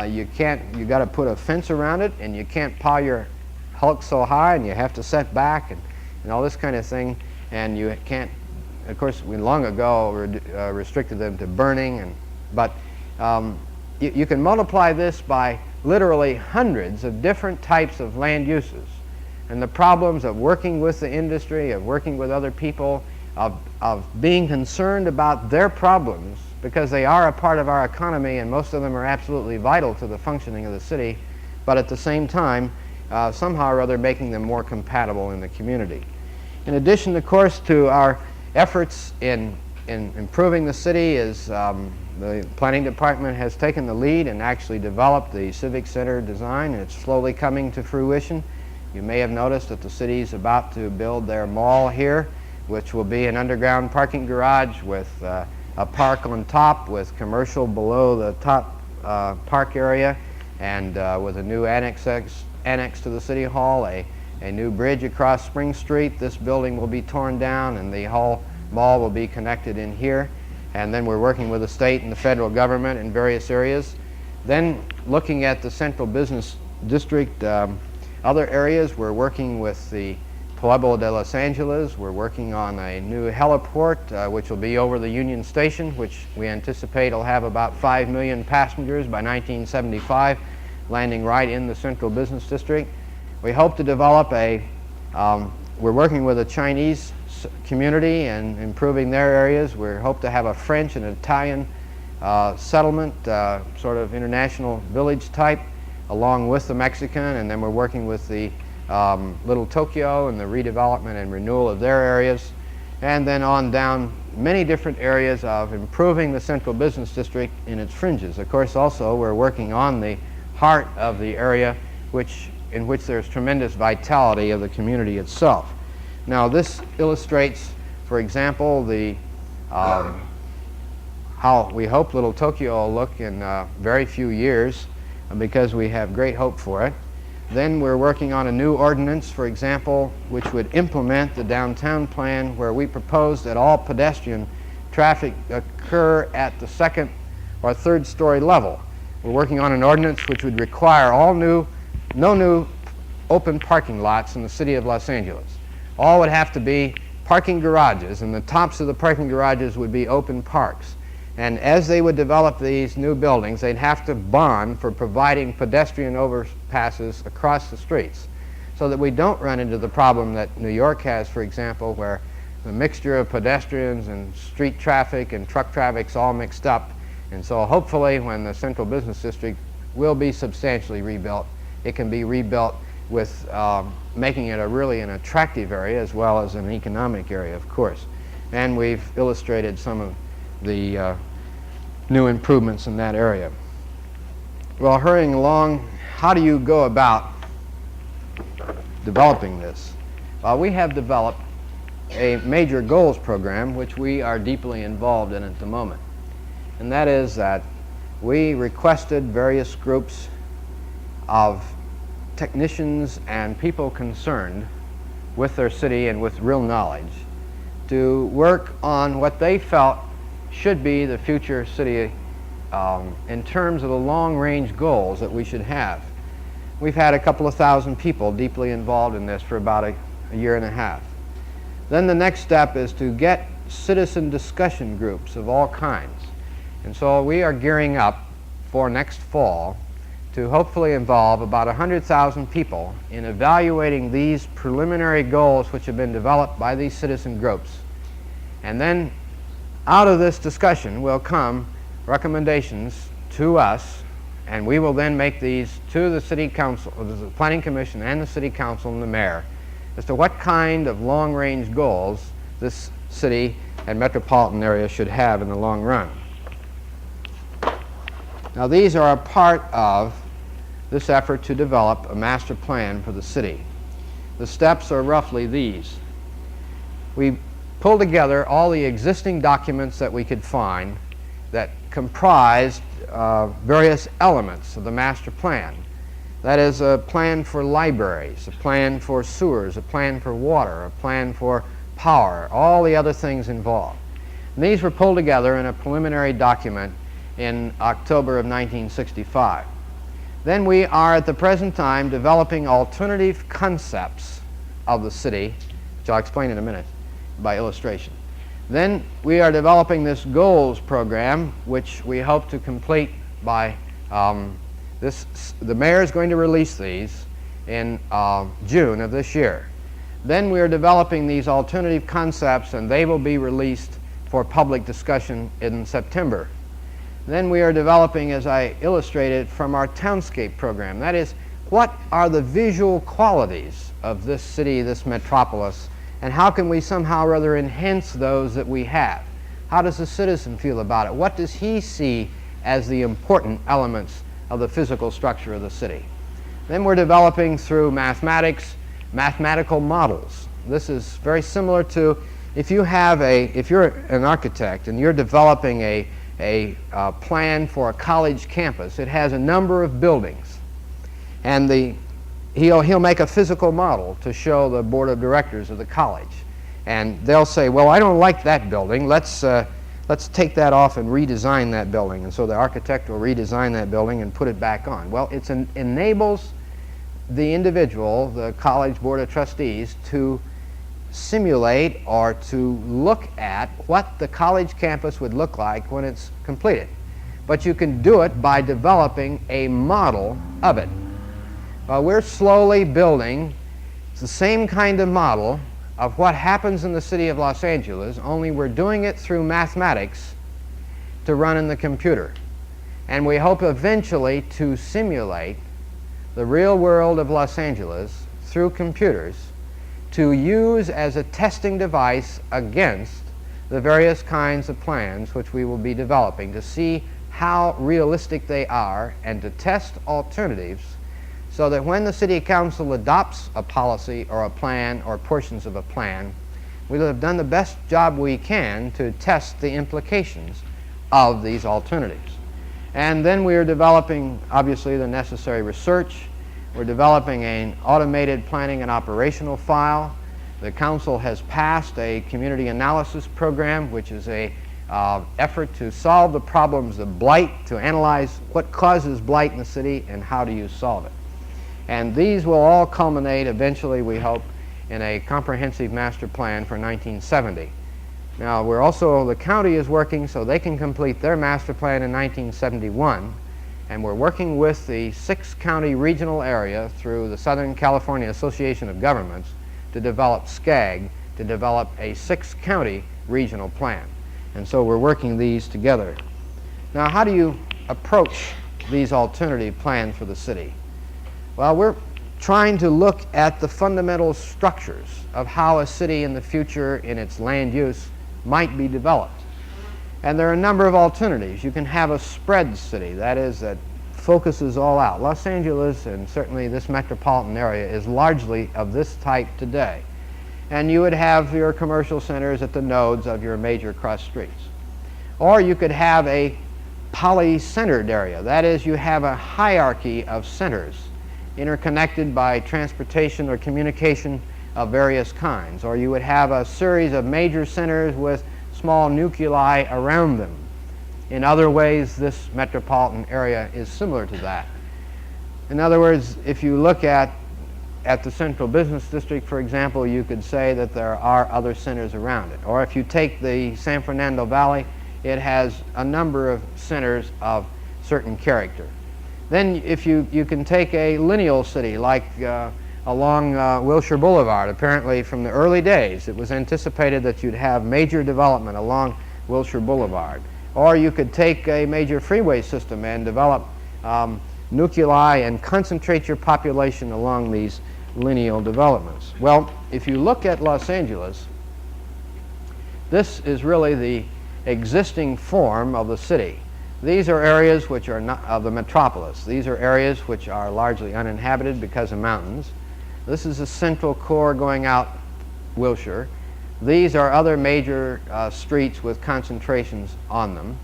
you got to put a fence around it, and you can't pile your hulk so high, and you have to set back, and all this kind of thing, and you can't. Of course, we long ago restricted them to burning, but you can multiply this by literally hundreds of different types of land uses, and the problems of working with the industry, of working with other people, of being concerned about their problems, because they are a part of our economy, and most of them are absolutely vital to the functioning of the city, but at the same time, somehow or other making them more compatible in the community. In addition, of course, to our efforts in improving the city, the planning department has taken the lead and actually developed the civic center design, and it's slowly coming to fruition. You may have noticed that the city is about to build their mall here, which will be an underground parking garage with a park on top, with commercial below the top park area, and with a new annex to the city hall, a new bridge across Spring Street. This building will be torn down, and the whole mall will be connected in here. And then we're working with the state and the federal government in various areas. Then, looking at the central business district, other areas, we're working with the Pueblo de Los Angeles. We're working on a new heliport, which will be over the Union Station, which we anticipate will have about 5 million passengers by 1975, landing right in the central business district. We hope to develop we're working with a Chinese community and improving their areas. We hope to have a French and Italian settlement, sort of international village type, along with the Mexican, and then we're working with the Little Tokyo and the redevelopment and renewal of their areas, and then on down many different areas of improving the central business district in its fringes. Of course, also we're working on the heart of the area, in which there's tremendous vitality of the community itself. Now, this illustrates, for example, how we hope Little Tokyo will look in very few years, because we have great hope for it. Then we're working on a new ordinance, for example, which would implement the downtown plan, where we propose that all pedestrian traffic occur at the second or third story level. We're working on an ordinance which would require no new open parking lots in the city of Los Angeles. All would have to be parking garages, and the tops of the parking garages would be open parks. And as they would develop these new buildings, they'd have to bond for providing pedestrian overpasses across the streets, so that we don't run into the problem that New York has, for example, where the mixture of pedestrians and street traffic and truck traffic's all mixed up. And so hopefully, when the central business district will be substantially rebuilt, it can be rebuilt with making it really an attractive area as well as an economic area, of course. And we've illustrated some of the new improvements in that area. Well, hurrying along, how do you go about developing this? Well, we have developed a major goals program, which we are deeply involved in at the moment. And that is that we requested various groups of technicians and people concerned with their city and with real knowledge to work on what they felt should be the future city in terms of the long-range goals that we should have. We've had a couple of thousand people deeply involved in this for about a year and a half. Then the next step is to get citizen discussion groups of all kinds. And so we are gearing up for next fall to hopefully involve about 100,000 people in evaluating these preliminary goals which have been developed by these citizen groups. And then out of this discussion will come recommendations to us, and we will then make these to the City Council, the Planning Commission and the City Council and the Mayor as to what kind of long-range goals this city and metropolitan area should have in the long run. Now these are a part of this effort to develop a master plan for the city. The steps are roughly these. We pulled together all the existing documents that we could find that comprised various elements of the master plan. That is a plan for libraries, a plan for sewers, a plan for water, a plan for power, all the other things involved. And these were pulled together in a preliminary document in October of 1965. Then we are at the present time developing alternative concepts of the city, which I'll explain in a minute by illustration. Then we are developing this goals program, which we hope to complete by the mayor is going to release these in June of this year. Then we are developing these alternative concepts, and they will be released for public discussion in September. Then we are developing, as I illustrated, from our townscape program. That is, what are the visual qualities of this city, this metropolis, and how can we somehow or other enhance those that we have? How does the citizen feel about it? What does he see as the important elements of the physical structure of the city? Then we're developing through mathematics, mathematical models. This is very similar to if you're an architect and you're developing a plan for a college campus. It has a number of buildings, and he'll make a physical model to show the board of directors of the college, and they'll say, well, I don't like that building, let's take that off and redesign that building. And so the architect will redesign that building and put it back on. Well, it enables the individual, the college board of trustees, to simulate or to look at what the college campus would look like when it's completed. But you can do it by developing a model of it. We're slowly building the same kind of model of what happens in the city of Los Angeles, only we're doing it through mathematics to run in the computer. And we hope eventually to simulate the real world of Los Angeles through computers to use as a testing device against the various kinds of plans which we will be developing, to see how realistic they are and to test alternatives, so that when the City Council adopts a policy or a plan or portions of a plan, we'll have done the best job we can to test the implications of these alternatives. And then we are developing, obviously, the necessary research. We're developing an automated planning and operational file. The Council has passed a community analysis program, which is a effort to solve the problems of blight, to analyze what causes blight in the city and how do you solve it. And these will all culminate eventually, we hope, in a comprehensive master plan for 1970. Now, the county is working so they can complete their master plan in 1971, and we're working with the 6-county regional area through the Southern California Association of Governments to develop SCAG, to develop a 6-county regional plan. And so we're working these together. Now, how do you approach these alternative plans for the city? Well, we're trying to look at the fundamental structures of how a city in the future in its land use might be developed. And there are a number of alternatives. You can have a spread city, that is, that focuses all out. Los Angeles, and certainly this metropolitan area, is largely of this type today. And you would have your commercial centers at the nodes of your major cross streets. Or you could have a poly-centered area. That is, you have a hierarchy of centers interconnected by transportation or communication of various kinds, or you would have a series of major centers with small nuclei around them. In other ways, this metropolitan area is similar to that. In other words, if you look at the central business district, for example, you could say that there are other centers around it. Or if you take the San Fernando Valley, it has a number of centers of certain character. Then if you can take a lineal city like along Wilshire Boulevard. Apparently from the early days it was anticipated that you'd have major development along Wilshire Boulevard. Or you could take a major freeway system and develop nuclei and concentrate your population along these lineal developments. Well, if you look at Los Angeles, this is really the existing form of the city. These are areas which are not of the metropolis. These are areas which are largely uninhabited because of mountains. This is the central core going out Wilshire. These are other major streets with concentrations on them.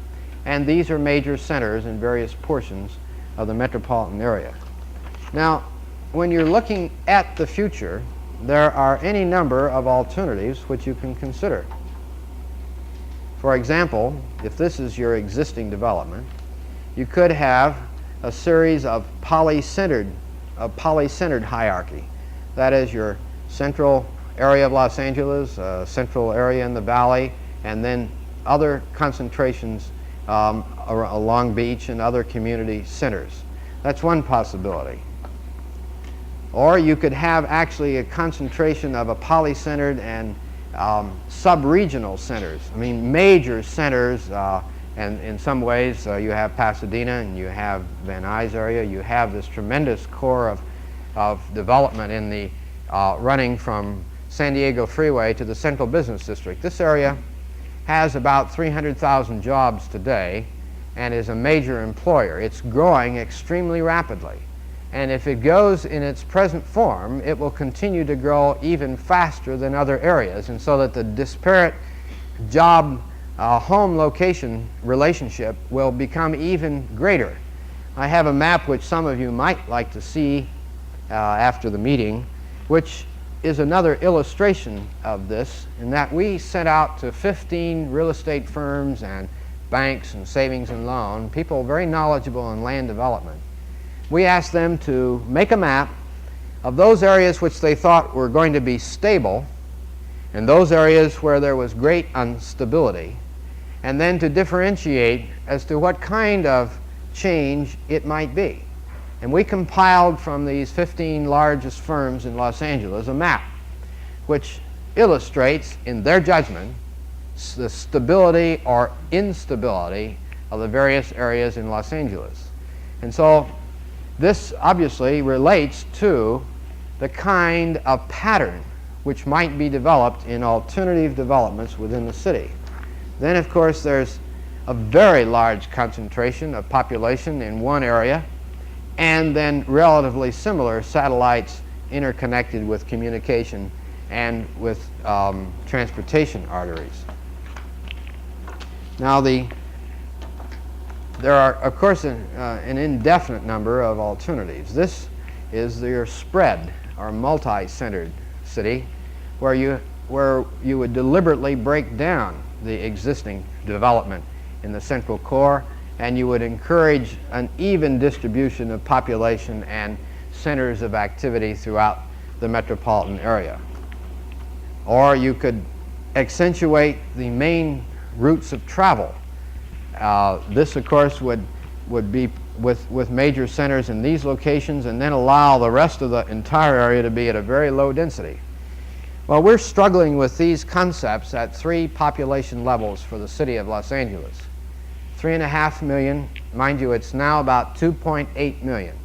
And these are major centers in various portions of the metropolitan area. Now, when you're looking at the future, there are any number of alternatives which you can consider. For example, if this is your existing development, you could have a series of poly-centered hierarchy. That is your central area of Los Angeles, central area in the valley, and then other concentrations along beach and other community centers. That's one possibility. Or you could have actually a concentration of a poly-centered and sub-regional centers. I mean, major centers, and in some ways you have Pasadena and you have Van Nuys area. You have this tremendous core of development in the running from San Diego Freeway to the Central Business District. This area has about 300,000 jobs today and is a major employer. It's growing extremely rapidly. And if it goes in its present form, it will continue to grow even faster than other areas, and so that the disparate job home location relationship will become even greater. I have a map which some of you might like to see after the meeting, which is another illustration of this, in that we sent out to 15 real estate firms and banks and savings and loan, people very knowledgeable in land development. We asked them to make a map of those areas which they thought were going to be stable and those areas where there was great instability, and then to differentiate as to what kind of change it might be. And we compiled from these 15 largest firms in Los Angeles a map which illustrates, in their judgment, the stability or instability of the various areas in Los Angeles. And so this obviously relates to the kind of pattern which might be developed in alternative developments within the city. Then, of course, there's a very large concentration of population in one area, and then relatively similar satellites interconnected with communication and with transportation arteries. Now, there are, of course, an indefinite number of alternatives. This is your spread or multi-centered city, where you would deliberately break down the existing development in the central core, and you would encourage an even distribution of population and centers of activity throughout the metropolitan area. Or you could accentuate the main routes of travel. This, of course, would be with major centers in these locations, and then allow the rest of the entire area to be at a very low density. Well, we're struggling with these concepts at 3 population levels for the city of Los Angeles. 3.5 million, mind you, it's now about 2.8 million.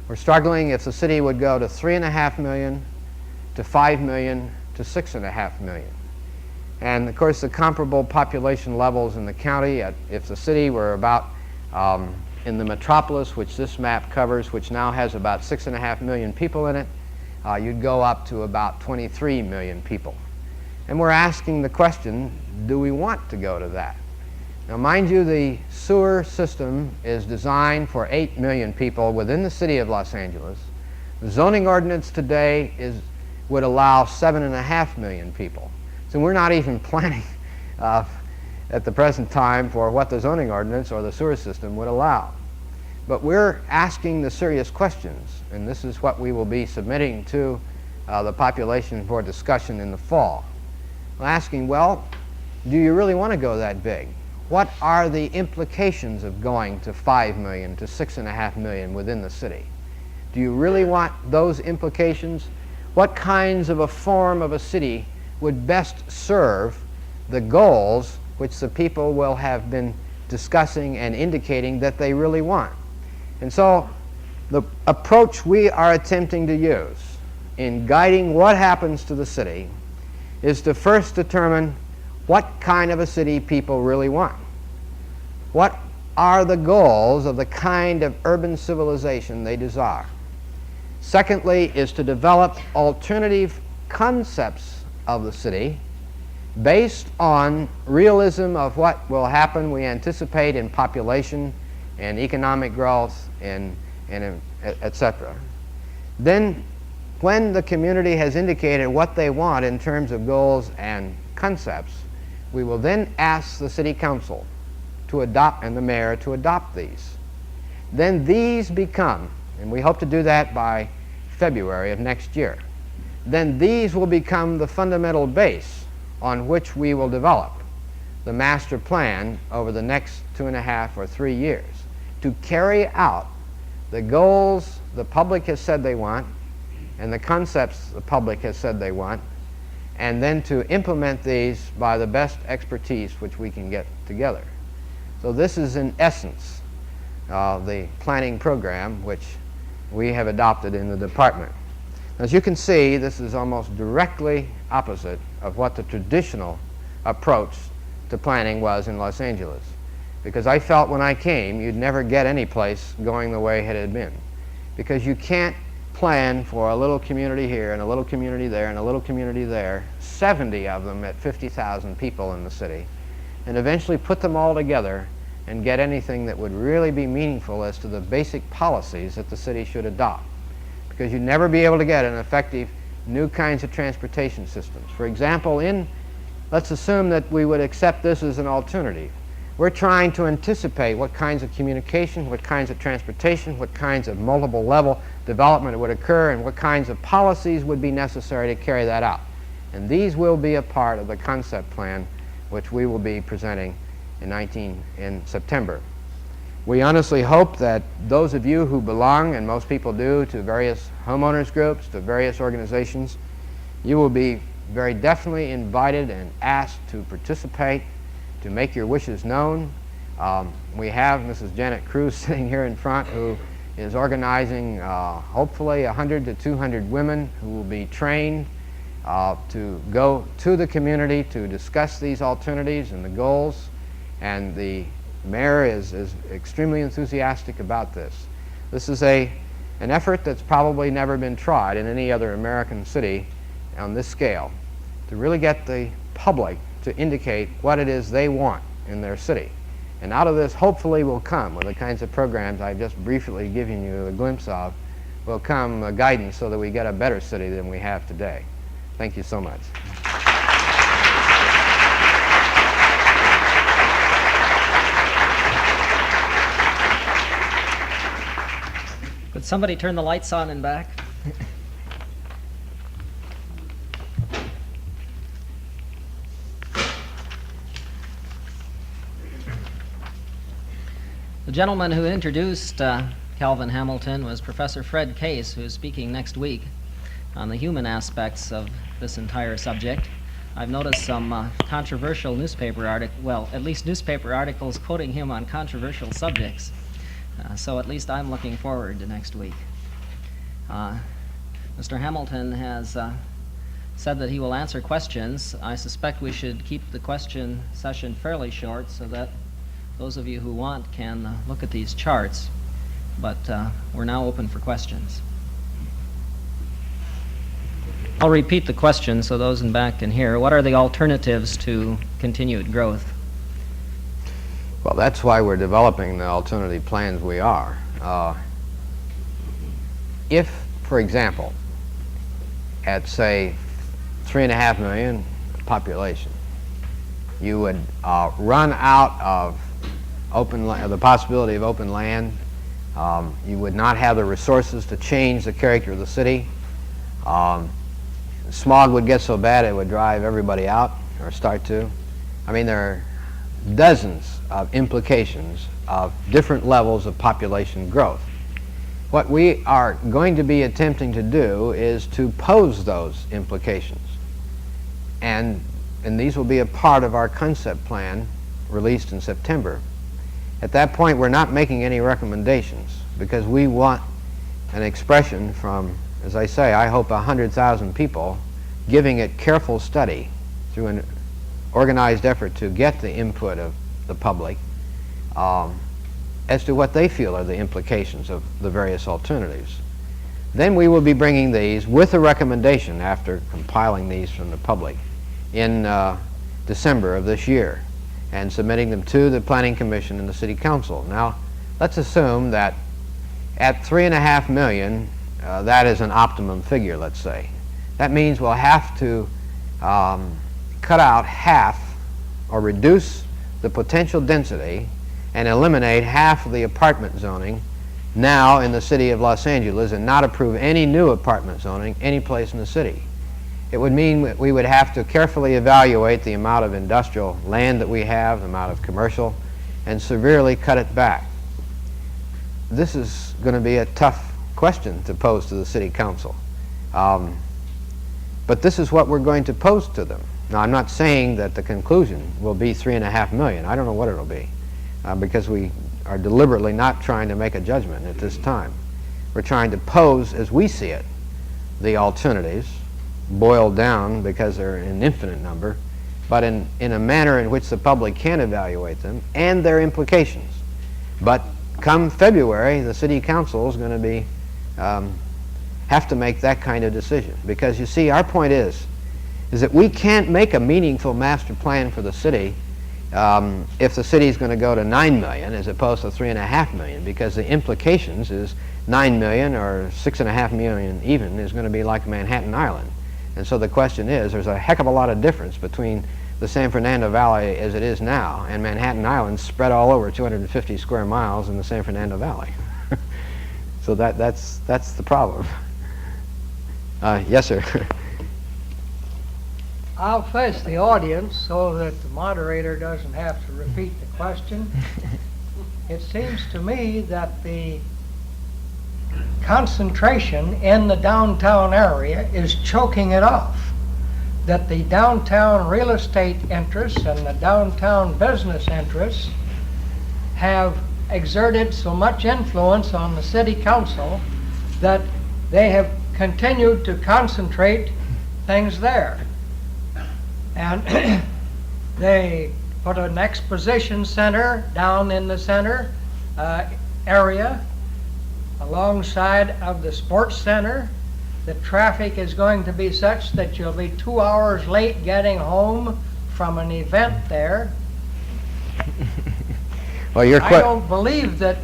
We're struggling if the city would go to 3.5 million, to 5 million, to 6.5 million. And of course, the comparable population levels in the county, if the city were about in the metropolis, which this map covers, which now has about 6.5 million people in it, you'd go up to about 23 million people. And we're asking the question, do we want to go to that? Now, mind you, the sewer system is designed for 8 million people within the city of Los Angeles. The zoning ordinance today would allow 7.5 million people. So we're not even planning at the present time for what the zoning ordinance or the sewer system would allow. But we're asking the serious questions, and this is what we will be submitting to the population for discussion in the fall. We're asking, well, do you really want to go that big? What are the implications of going to 5 million to 6.5 million within the city? Do you really want those implications? What kinds of a form of a city would best serve the goals which the people will have been discussing and indicating that they really want? And so the approach we are attempting to use in guiding what happens to the city is to first determine what kind of a city people really want. What are the goals of the kind of urban civilization they desire? Secondly is to develop alternative concepts of the city based on realism of what will happen, we anticipate, in population and economic growth and etc. Then when the community has indicated what they want in terms of goals and concepts, we will then ask the city council to adopt, and the mayor to adopt these. Then these become, and we hope to do that by February of next year, then these will become the fundamental base on which we will develop the master plan over the next 2.5 or 3 years to carry out the goals the public has said they want and the concepts the public has said they want, and then to implement these by the best expertise which we can get together. So this is in essence the planning program which we have adopted in the department. As you can see, this is almost directly opposite of what the traditional approach to planning was in Los Angeles. Because I felt when I came, you'd never get any place going the way it had been. Because you can't plan for a little community here and a little community there and a little community there, 70 of them at 50,000 people in the city, and eventually put them all together and get anything that would really be meaningful as to the basic policies that the city should adopt. Because you'd never be able to get an effective new kinds of transportation systems. For example, let's assume that we would accept this as an alternative. We're trying to anticipate what kinds of communication, what kinds of transportation, what kinds of multiple level development would occur, and what kinds of policies would be necessary to carry that out. And these will be a part of the concept plan which we will be presenting in September. We honestly hope that those of you who belong, and most people do, to various homeowners groups, to various organizations, you will be very definitely invited and asked to participate, to make your wishes known. We have Mrs. Janet Cruz sitting here in front, who is organizing hopefully 100 to 200 women who will be trained to go to the community to discuss these alternatives and the goals. And the mayor is extremely enthusiastic about this. This is an effort that's probably never been tried in any other American city on this scale, to really get the public to indicate what it is they want in their city. And out of this hopefully will come, with the kinds of programs I've just briefly given you a glimpse of, will come guidance so that we get a better city than we have today. Thank you so much. Could somebody turn the lights on and back? The gentleman who introduced Calvin Hamilton was Professor Fred Case, who is speaking next week on the human aspects of this entire subject. I've noticed some controversial newspaper at least newspaper articles quoting him on controversial subjects. So at least I'm looking forward to next week. Mr. Hamilton has said that he will answer questions. I suspect we should keep the question session fairly short so that those of you who want can look at these charts. But we're now open for questions. I'll repeat the question so those in back can hear. What are the alternatives to continued growth? Well, that's why we're developing the alternative plans we are. If, for example, at say 3.5 million population, you would run out of the possibility of open land. You would not have the resources to change the character of the city. Smog would get so bad it would drive everybody out, or start to. I mean, there are dozens of implications of different levels of population growth. What we are going to be attempting to do is to pose those implications. And these will be a part of our concept plan released in September. At that point, we're not making any recommendations because we want an expression from, as I say, I hope 100,000 people giving it careful study through an organized effort to get the input of the public as to what they feel are the implications of the various alternatives. Then we will be bringing these with a recommendation after compiling these from the public in December of this year and submitting them to the Planning Commission and the City Council. Now, let's assume that at 3.5 million, that is an optimum figure, let's say. That means we'll have to cut out half or reduce the potential density and eliminate half of the apartment zoning now in the city of Los Angeles and not approve any new apartment zoning any place in the city. It would mean that we would have to carefully evaluate the amount of industrial land that we have, the amount of commercial, and severely cut it back. This is going to be a tough question to pose to the City Council. But this is what we're going to pose to them. Now, I'm not saying that the conclusion will be 3.5 million. I don't know what it'll be because we are deliberately not trying to make a judgment at this time. We're trying to pose, as we see it, the alternatives, boiled down because they're an infinite number, but in a manner in which the public can evaluate them and their implications. But come February, the City Council is going to be have to make that kind of decision, because you see, our point is that we can't make a meaningful master plan for the city if the city is going to go to 9 million as opposed to 3.5 million, because the implications is 9 million or 6.5 million even is going to be like Manhattan Island. And so the question is, there's a heck of a lot of difference between the San Fernando Valley as it is now and Manhattan Island spread all over 250 square miles in the San Fernando Valley. So that's the problem. Yes, sir. I'll face the audience so that the moderator doesn't have to repeat the question. It seems to me that the concentration in the downtown area is choking it off. That the downtown real estate interests and the downtown business interests have exerted so much influence on the City Council that they have continued to concentrate things there. And they put an exposition center down in the center area alongside of the sports center. The traffic is going to be such that you'll be 2 hours late getting home from an event there. Well, you're I don't believe that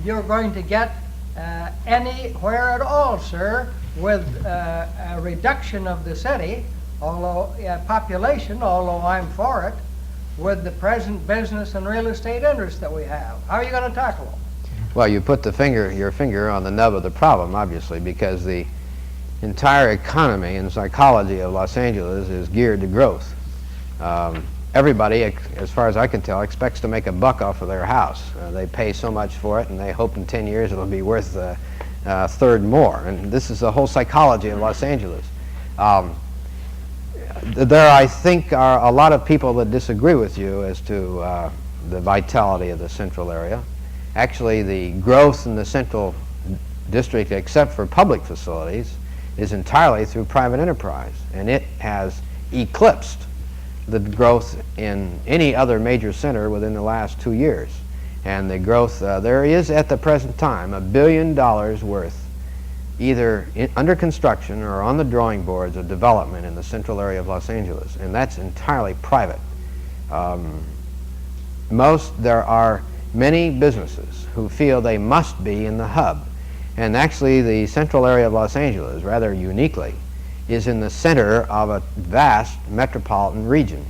you're going to get anywhere at all, sir, with a reduction of the city, although population, although I'm for it, with the present business and real estate interests that we have. How are you going to tackle them? Well, you put your finger on the nub of the problem, obviously, because the entire economy and psychology of Los Angeles is geared to growth. Everybody, as far as I can tell, expects to make a buck off of their house. They pay so much for it, and they hope in 10 years it'll be worth a third more. And this is the whole psychology of Los Angeles. There, I think, are a lot of people that disagree with you as to the vitality of the central area. Actually, the growth in the central district, except for public facilities, is entirely through private enterprise, and it has eclipsed the growth in any other major center within the last 2 years. And the growth, there is at the present time $1 billion worth either under construction or on the drawing boards of development in the central area of Los Angeles, and that's entirely private. There are many businesses who feel they must be in the hub, and actually the central area of Los Angeles, rather uniquely, is in the center of a vast metropolitan region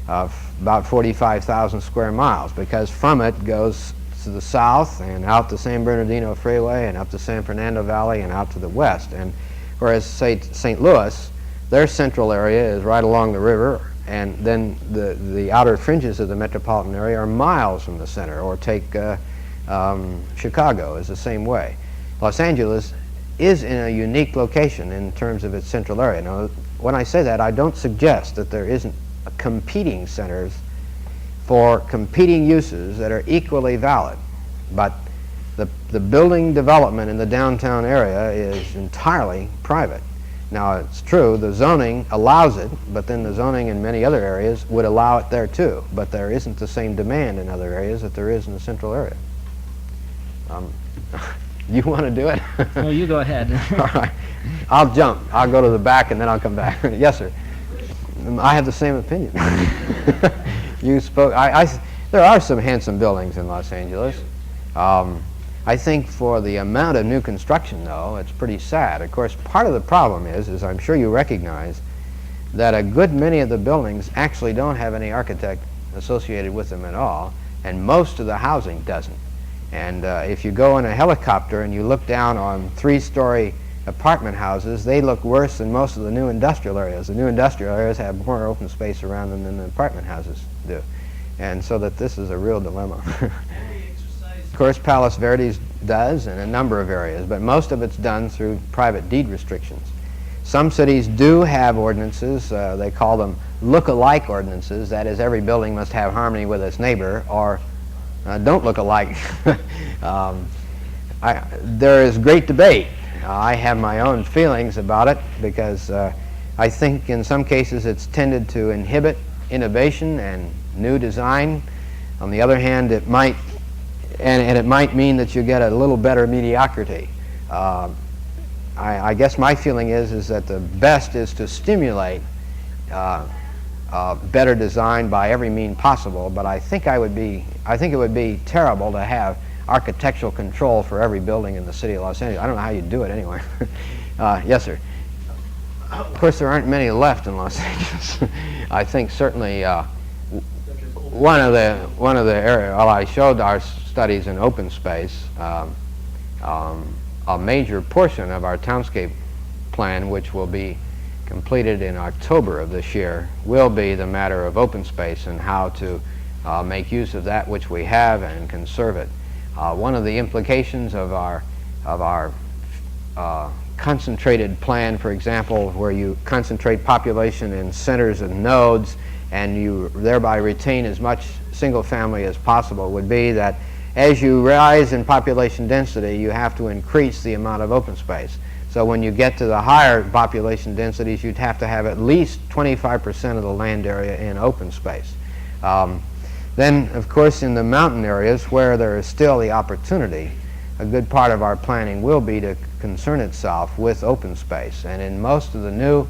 of about 45,000 square miles, because from it goes to the south and out the San Bernardino Freeway and up the San Fernando Valley and out to the west. And whereas, say, St. Louis, their central area is right along the river, and then the outer fringes of the metropolitan area are miles from the center. Or take Chicago is the same way. Los Angeles is in a unique location in terms of its central area. Now, when I say that, I don't suggest that there isn't competing centers for competing uses that are equally valid, but the building development in the downtown area is entirely private. Now, it's true, the zoning allows it, but then the zoning in many other areas would allow it there too, but there isn't the same demand in other areas that there is in the central area. You want to do it? Well, you go ahead. All right. I'll jump. I'll go to the back and then I'll come back. Yes, sir. I have the same opinion. You spoke. There are some handsome buildings in Los Angeles. I think for the amount of new construction, though, it's pretty sad. Of course, part of the problem is I'm sure you recognize, that a good many of the buildings actually don't have any architect associated with them at all, and most of the housing doesn't. And if you go in a helicopter and you look down on 3-story apartment houses, they look worse than most of the new industrial areas. The new industrial areas have more open space around them than the apartment houses do. And so that this is a real dilemma. Of course, Palos Verdes does in a number of areas, but most of it's done through private deed restrictions. Some cities do have ordinances, they call them look-alike ordinances, that is, every building must have harmony with its neighbor, or don't look alike. There is great debate. I have my own feelings about it, because I think in some cases it's tended to inhibit innovation and new design. On the other hand, it might it might mean that you get a little better mediocrity. I guess my feeling is that the best is to stimulate better design by every means possible, but I think it would be terrible to have architectural control for every building in the city of Los Angeles. I don't know how you do it anyway. Yes, sir. Of course, there aren't many left in Los Angeles. I think certainly one of the areas. Well, I showed our studies in open space. A major portion of our townscape plan, which will be completed in October of this year, will be the matter of open space and how to make use of that which we have and conserve it. One of the implications of our concentrated plan, for example, where you concentrate population in centers and nodes and you thereby retain as much single family as possible, would be that as you rise in population density, you have to increase the amount of open space. So when you get to the higher population densities, you'd have to have at least 25% of the land area in open space. Then, of course, in the mountain areas where there is still the opportunity, a good part of our planning will be to concern itself with open space. And in most of the new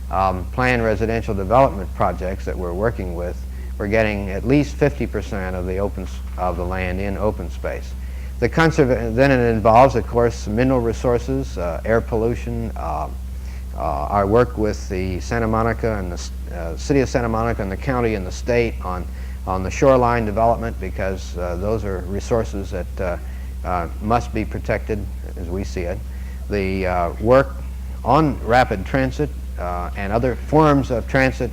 planned residential development projects that we're working with, we're getting at least 50% of the land in open space. Then it involves, of course, mineral resources, air pollution, our work with the Santa Monica and the city of Santa Monica and the county and the state on the shoreline development, because those are resources that must be protected as we see it. The work on rapid transit and other forms of transit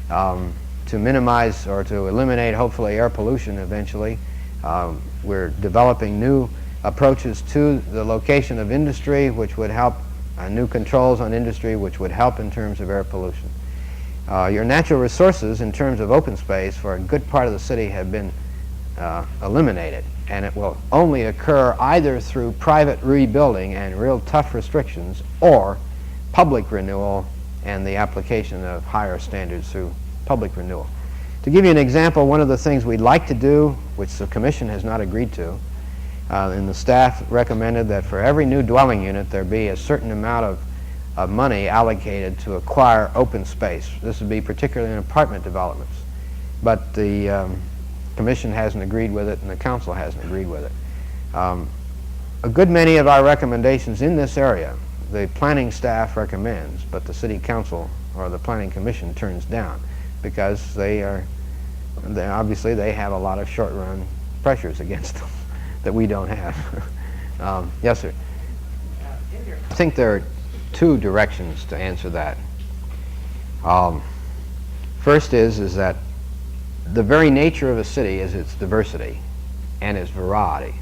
to minimize or to eliminate, hopefully, air pollution eventually. We're developing new approaches to the location of industry, which would help, new controls on industry, which would help in terms of air pollution. Your natural resources in terms of open space for a good part of the city have been eliminated, and it will only occur either through private rebuilding and real tough restrictions, or public renewal and the application of higher standards through public renewal. To give you an example, one of the things we'd like to do, which the Commission has not agreed to, and the staff recommended that for every new dwelling unit there be a certain amount of money allocated to acquire open space. This would be particularly in apartment developments. But the Commission hasn't agreed with it and the Council hasn't agreed with it. A good many of our recommendations in this area, the planning staff recommends, but the city council or the planning commission turns down, because obviously they have a lot of short-run pressures against them that we don't have. Yes, sir. I think there are two directions to answer that. First is that the very nature of a city is its diversity and its variety.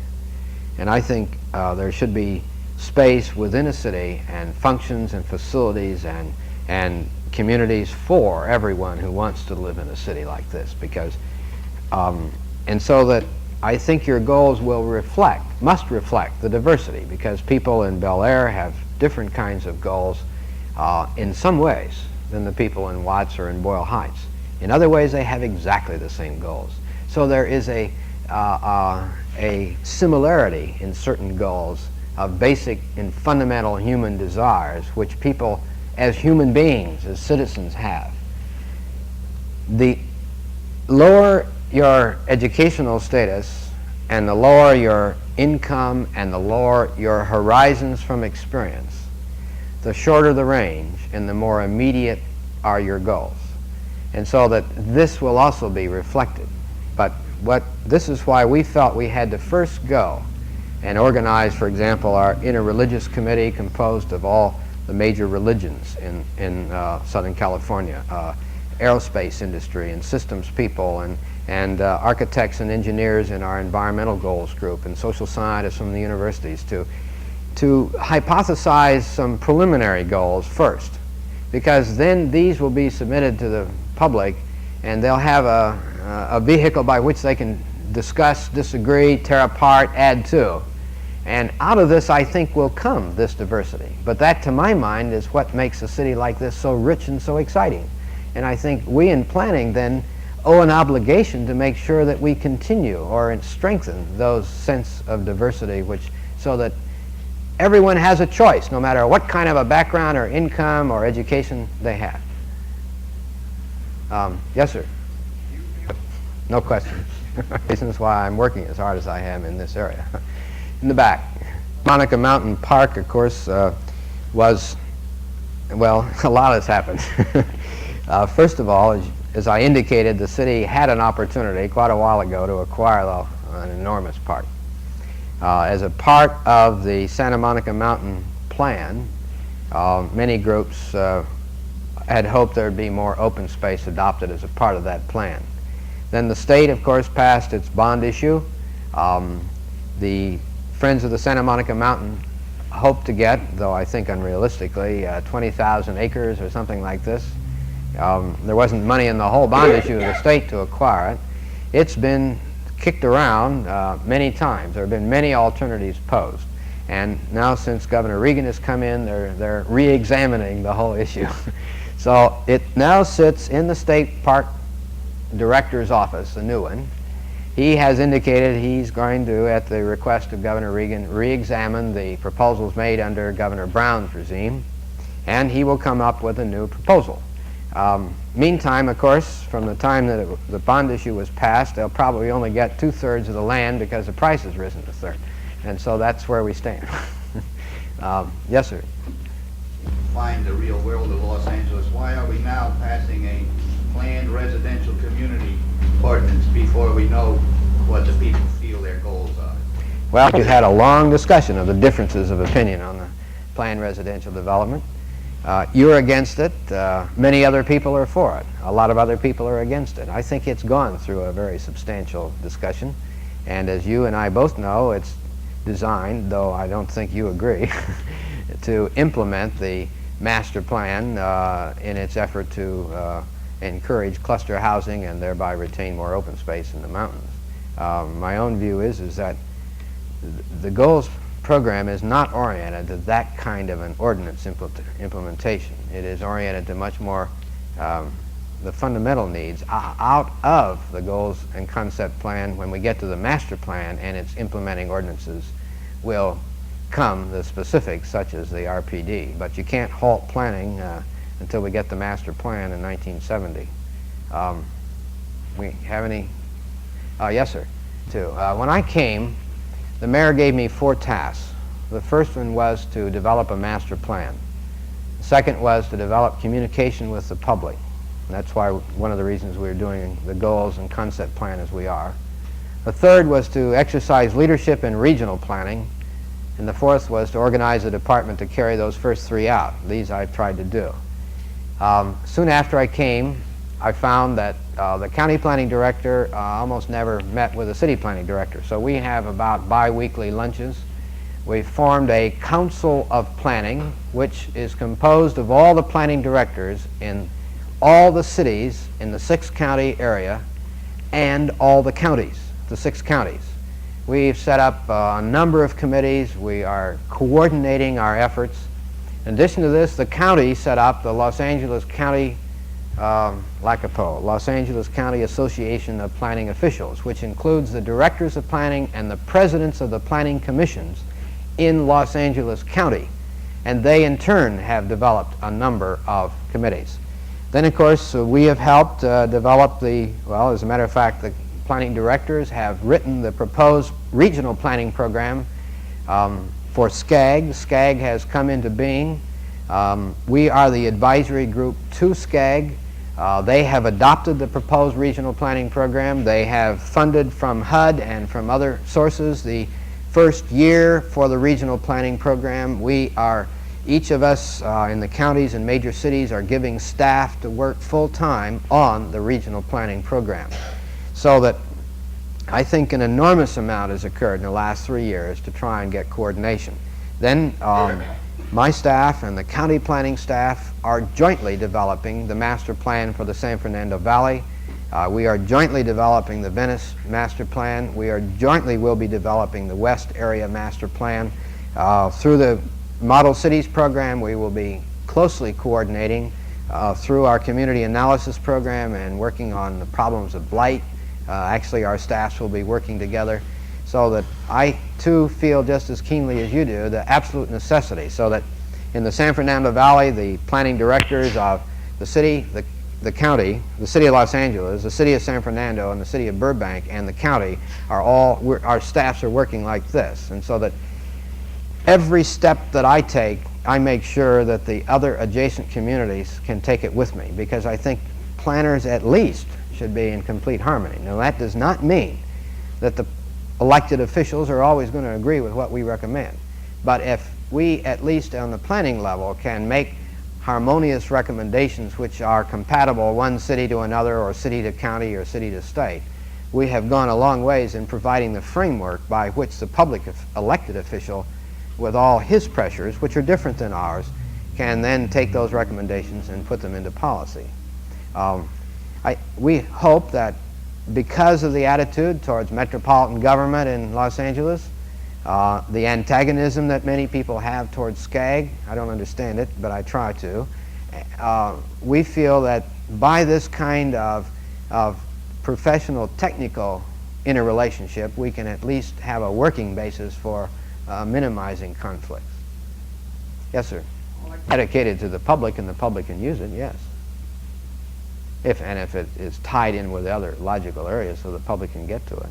And I think there should be space within a city and functions and facilities and communities for everyone who wants to live in a city like this, because and so that I think your goals must reflect the diversity, because people in Bel Air have different kinds of goals in some ways than the people in Watts or in Boyle Heights. In other ways, they have exactly the same goals. So there is a similarity in certain goals of basic and fundamental human desires, which people as human beings, as citizens, have. The lower your educational status, and the lower your income, and the lower your horizons from experience, the shorter the range and the more immediate are your goals. And so that this will also be reflected. But this is why we felt we had to first go and organize, for example, our interreligious committee composed of all the major religions in Southern California, aerospace industry and systems people, and architects and engineers in our environmental goals group, and social scientists from the universities to hypothesize some preliminary goals first, because then these will be submitted to the public, and they'll have a vehicle by which they can discuss, disagree, tear apart, add to. And out of this, I think, will come this diversity. But that, to my mind, is what makes a city like this so rich and so exciting. And I think we in planning then owe an obligation to make sure that we continue or strengthen those sense of diversity, so that everyone has a choice, no matter what kind of a background or income or education they have. Yes, sir. No question. Reasons why I'm working as hard as I am in this area. In the back, Monica Mountain Park, of course, was, well, a lot has happened. First of all, as I indicated, the city had an opportunity quite a while ago to acquire an enormous park. As a part of the Santa Monica Mountain plan, many groups had hoped there would be more open space adopted as a part of that plan. Then the state, of course, passed its bond issue. The Friends of the Santa Monica Mountain hoped to get, though I think unrealistically, 20,000 acres or something like this. There wasn't money in the whole bond issue of the state to acquire it. It's been kicked around many times. There have been many alternatives posed. And now, since Governor Regan has come in, they're re-examining the whole issue. So it now sits in the state park director's office, a new one. He has indicated he's going to, at the request of Governor Regan, re-examine the proposals made under Governor Brown's regime, and he will come up with a new proposal. Meantime, of course, from the time that the bond issue was passed, they'll probably only get 2/3 of the land because the price has risen to 1/3. And so that's where we stand. Yes, sir. Find the real world of Los Angeles. Why are we now passing a planned residential community ordinance before we know what the people feel their goals are? Well, you had a long discussion of the differences of opinion on the planned residential development. You're against it. Many other people are for it. A lot of other people are against it. I think it's gone through a very substantial discussion. And as you and I both know, it's designed, though I don't think you agree, to implement the master plan in its effort to encourage cluster housing and thereby retain more open space in the mountains. My own view is that the goals program is not oriented to that kind of an ordinance implementation. It is oriented to much more the fundamental needs out of the goals and concept plan. When we get to the master plan and its implementing ordinances, will come the specifics such as the RPD. But you can't halt planning until we get the master plan in 1970. We have any? Yes, sir. When I came, the mayor gave me 4 tasks The first one was to develop a master plan. The second was to develop communication with the public. And that's why one of the reasons we're doing the goals and concept plan as we are. The third was to exercise leadership in regional planning. And the fourth was to organize a department to carry those first three out. These I've tried to do. Soon after I came, I found that the county planning director almost never met with the city planning director. So we have about bi-weekly lunches. We formed a council of planning, which is composed of all the planning directors in all the cities in the 6-county area and all the counties, the 6 counties. We've set up a number of committees. We are coordinating our efforts. In addition to this, the county set up the Los Angeles County LACAPO, Los Angeles County Association of Planning Officials, which includes the directors of planning and the presidents of the planning commissions in Los Angeles County. And they, in turn, have developed a number of committees. Then, of course, we have helped develop well, as a matter of fact, the planning directors have written the proposed regional planning program for SCAG. SCAG has come into being. We are the advisory group to SCAG. They have adopted the proposed regional planning program. They have funded from HUD and from other sources the first year for the regional planning program. Each of us in the counties and major cities are giving staff to work full-time on the regional planning program. So that I think an enormous amount has occurred in the last 3 years to try and get coordination. Then my staff and the county planning staff are jointly developing the master plan for the San Fernando Valley. We are jointly developing the Venice master plan. We will be developing the West area master plan. Through the Model Cities program, we will be closely coordinating through our community analysis program and working on the problems of blight. Actually, our staffs will be working together, so that I too feel just as keenly as you do the absolute necessity, so that in the San Fernando Valley, the planning directors of the city, the county, the city of Los Angeles, the city of San Fernando, and the city of Burbank, and the county are our staffs are working like this. And so that every step that I take, I make sure that the other adjacent communities can take it with me, because I think planners at least should be in complete harmony. Now, that does not mean that the elected officials are always going to agree with what we recommend. But if we, at least on the planning level, can make harmonious recommendations which are compatible one city to another, or city to county, or city to state, we have gone a long ways in providing the framework by which the public elected official, with all his pressures, which are different than ours, can then take those recommendations and put them into policy. We hope that because of the attitude towards metropolitan government in Los Angeles, the antagonism that many people have towards SCAG, I don't understand it, but I try to, we feel that by this kind of professional technical interrelationship, we can at least have a working basis for minimizing conflicts. Yes, sir. Dedicated to the public, and the public can use it, yes. If it is tied in with other logical areas, so the public can get to it.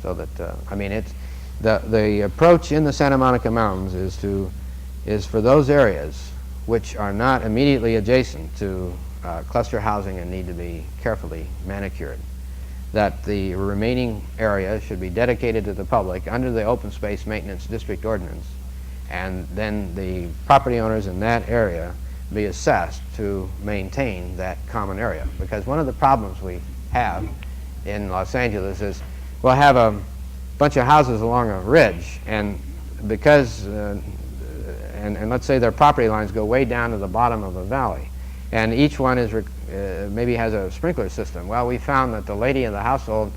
So that I mean, it's the approach in the Santa Monica Mountains is for those areas which are not immediately adjacent to cluster housing and need to be carefully manicured, that the remaining area should be dedicated to the public under the Open Space Maintenance District Ordinance, and then the property owners in that area be assessed to maintain that common area. Because one of the problems we have in Los Angeles is we'll have a bunch of houses along a ridge, and because and let's say their property lines go way down to the bottom of a valley, and each one is maybe has a sprinkler system. Well, we found that the lady in the household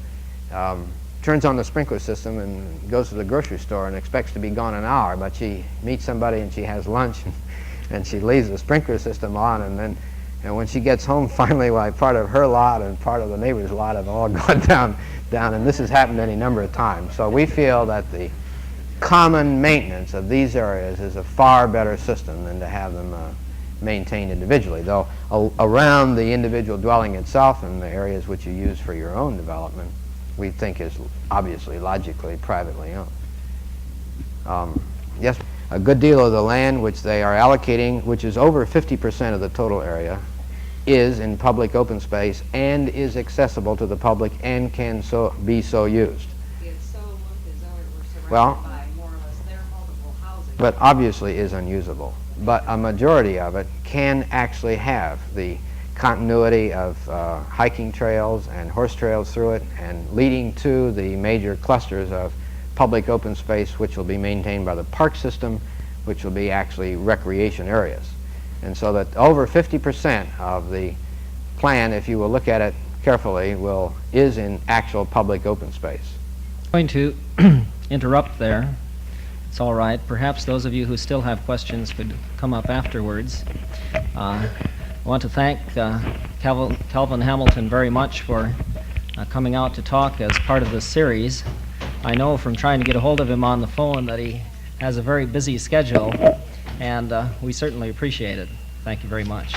turns on the sprinkler system and goes to the grocery store and expects to be gone an hour, but she meets somebody and she has lunch and she leaves the sprinkler system on, and then when she gets home, finally, part of her lot and part of the neighbor's lot have all gone down, and this has happened any number of times. So we feel that the common maintenance of these areas is a far better system than to have them maintained individually, though around the individual dwelling itself and the areas which you use for your own development, we think is obviously logically privately owned. Yes, a good deal of the land which they are allocating, which is over 50% of the total area, is in public open space and is accessible to the public and can be so used. It's so looked as though it were surrounded Well, by more or less their multiple housing. but obviously is unusable. But a majority of it can actually have the continuity of hiking trails and horse trails through it, and leading to the major clusters of public open space which will be maintained by the park system, which will be actually recreation areas. And so that over 50% of the plan, if you will look at it carefully, is in actual public open space. I'm going to interrupt there. It's all right. Perhaps those of you who still have questions could come up afterwards. I want to thank Calvin Hamilton very much for coming out to talk as part of this series. I know from trying to get a hold of him on the phone that he has a very busy schedule, and we certainly appreciate it. Thank you very much.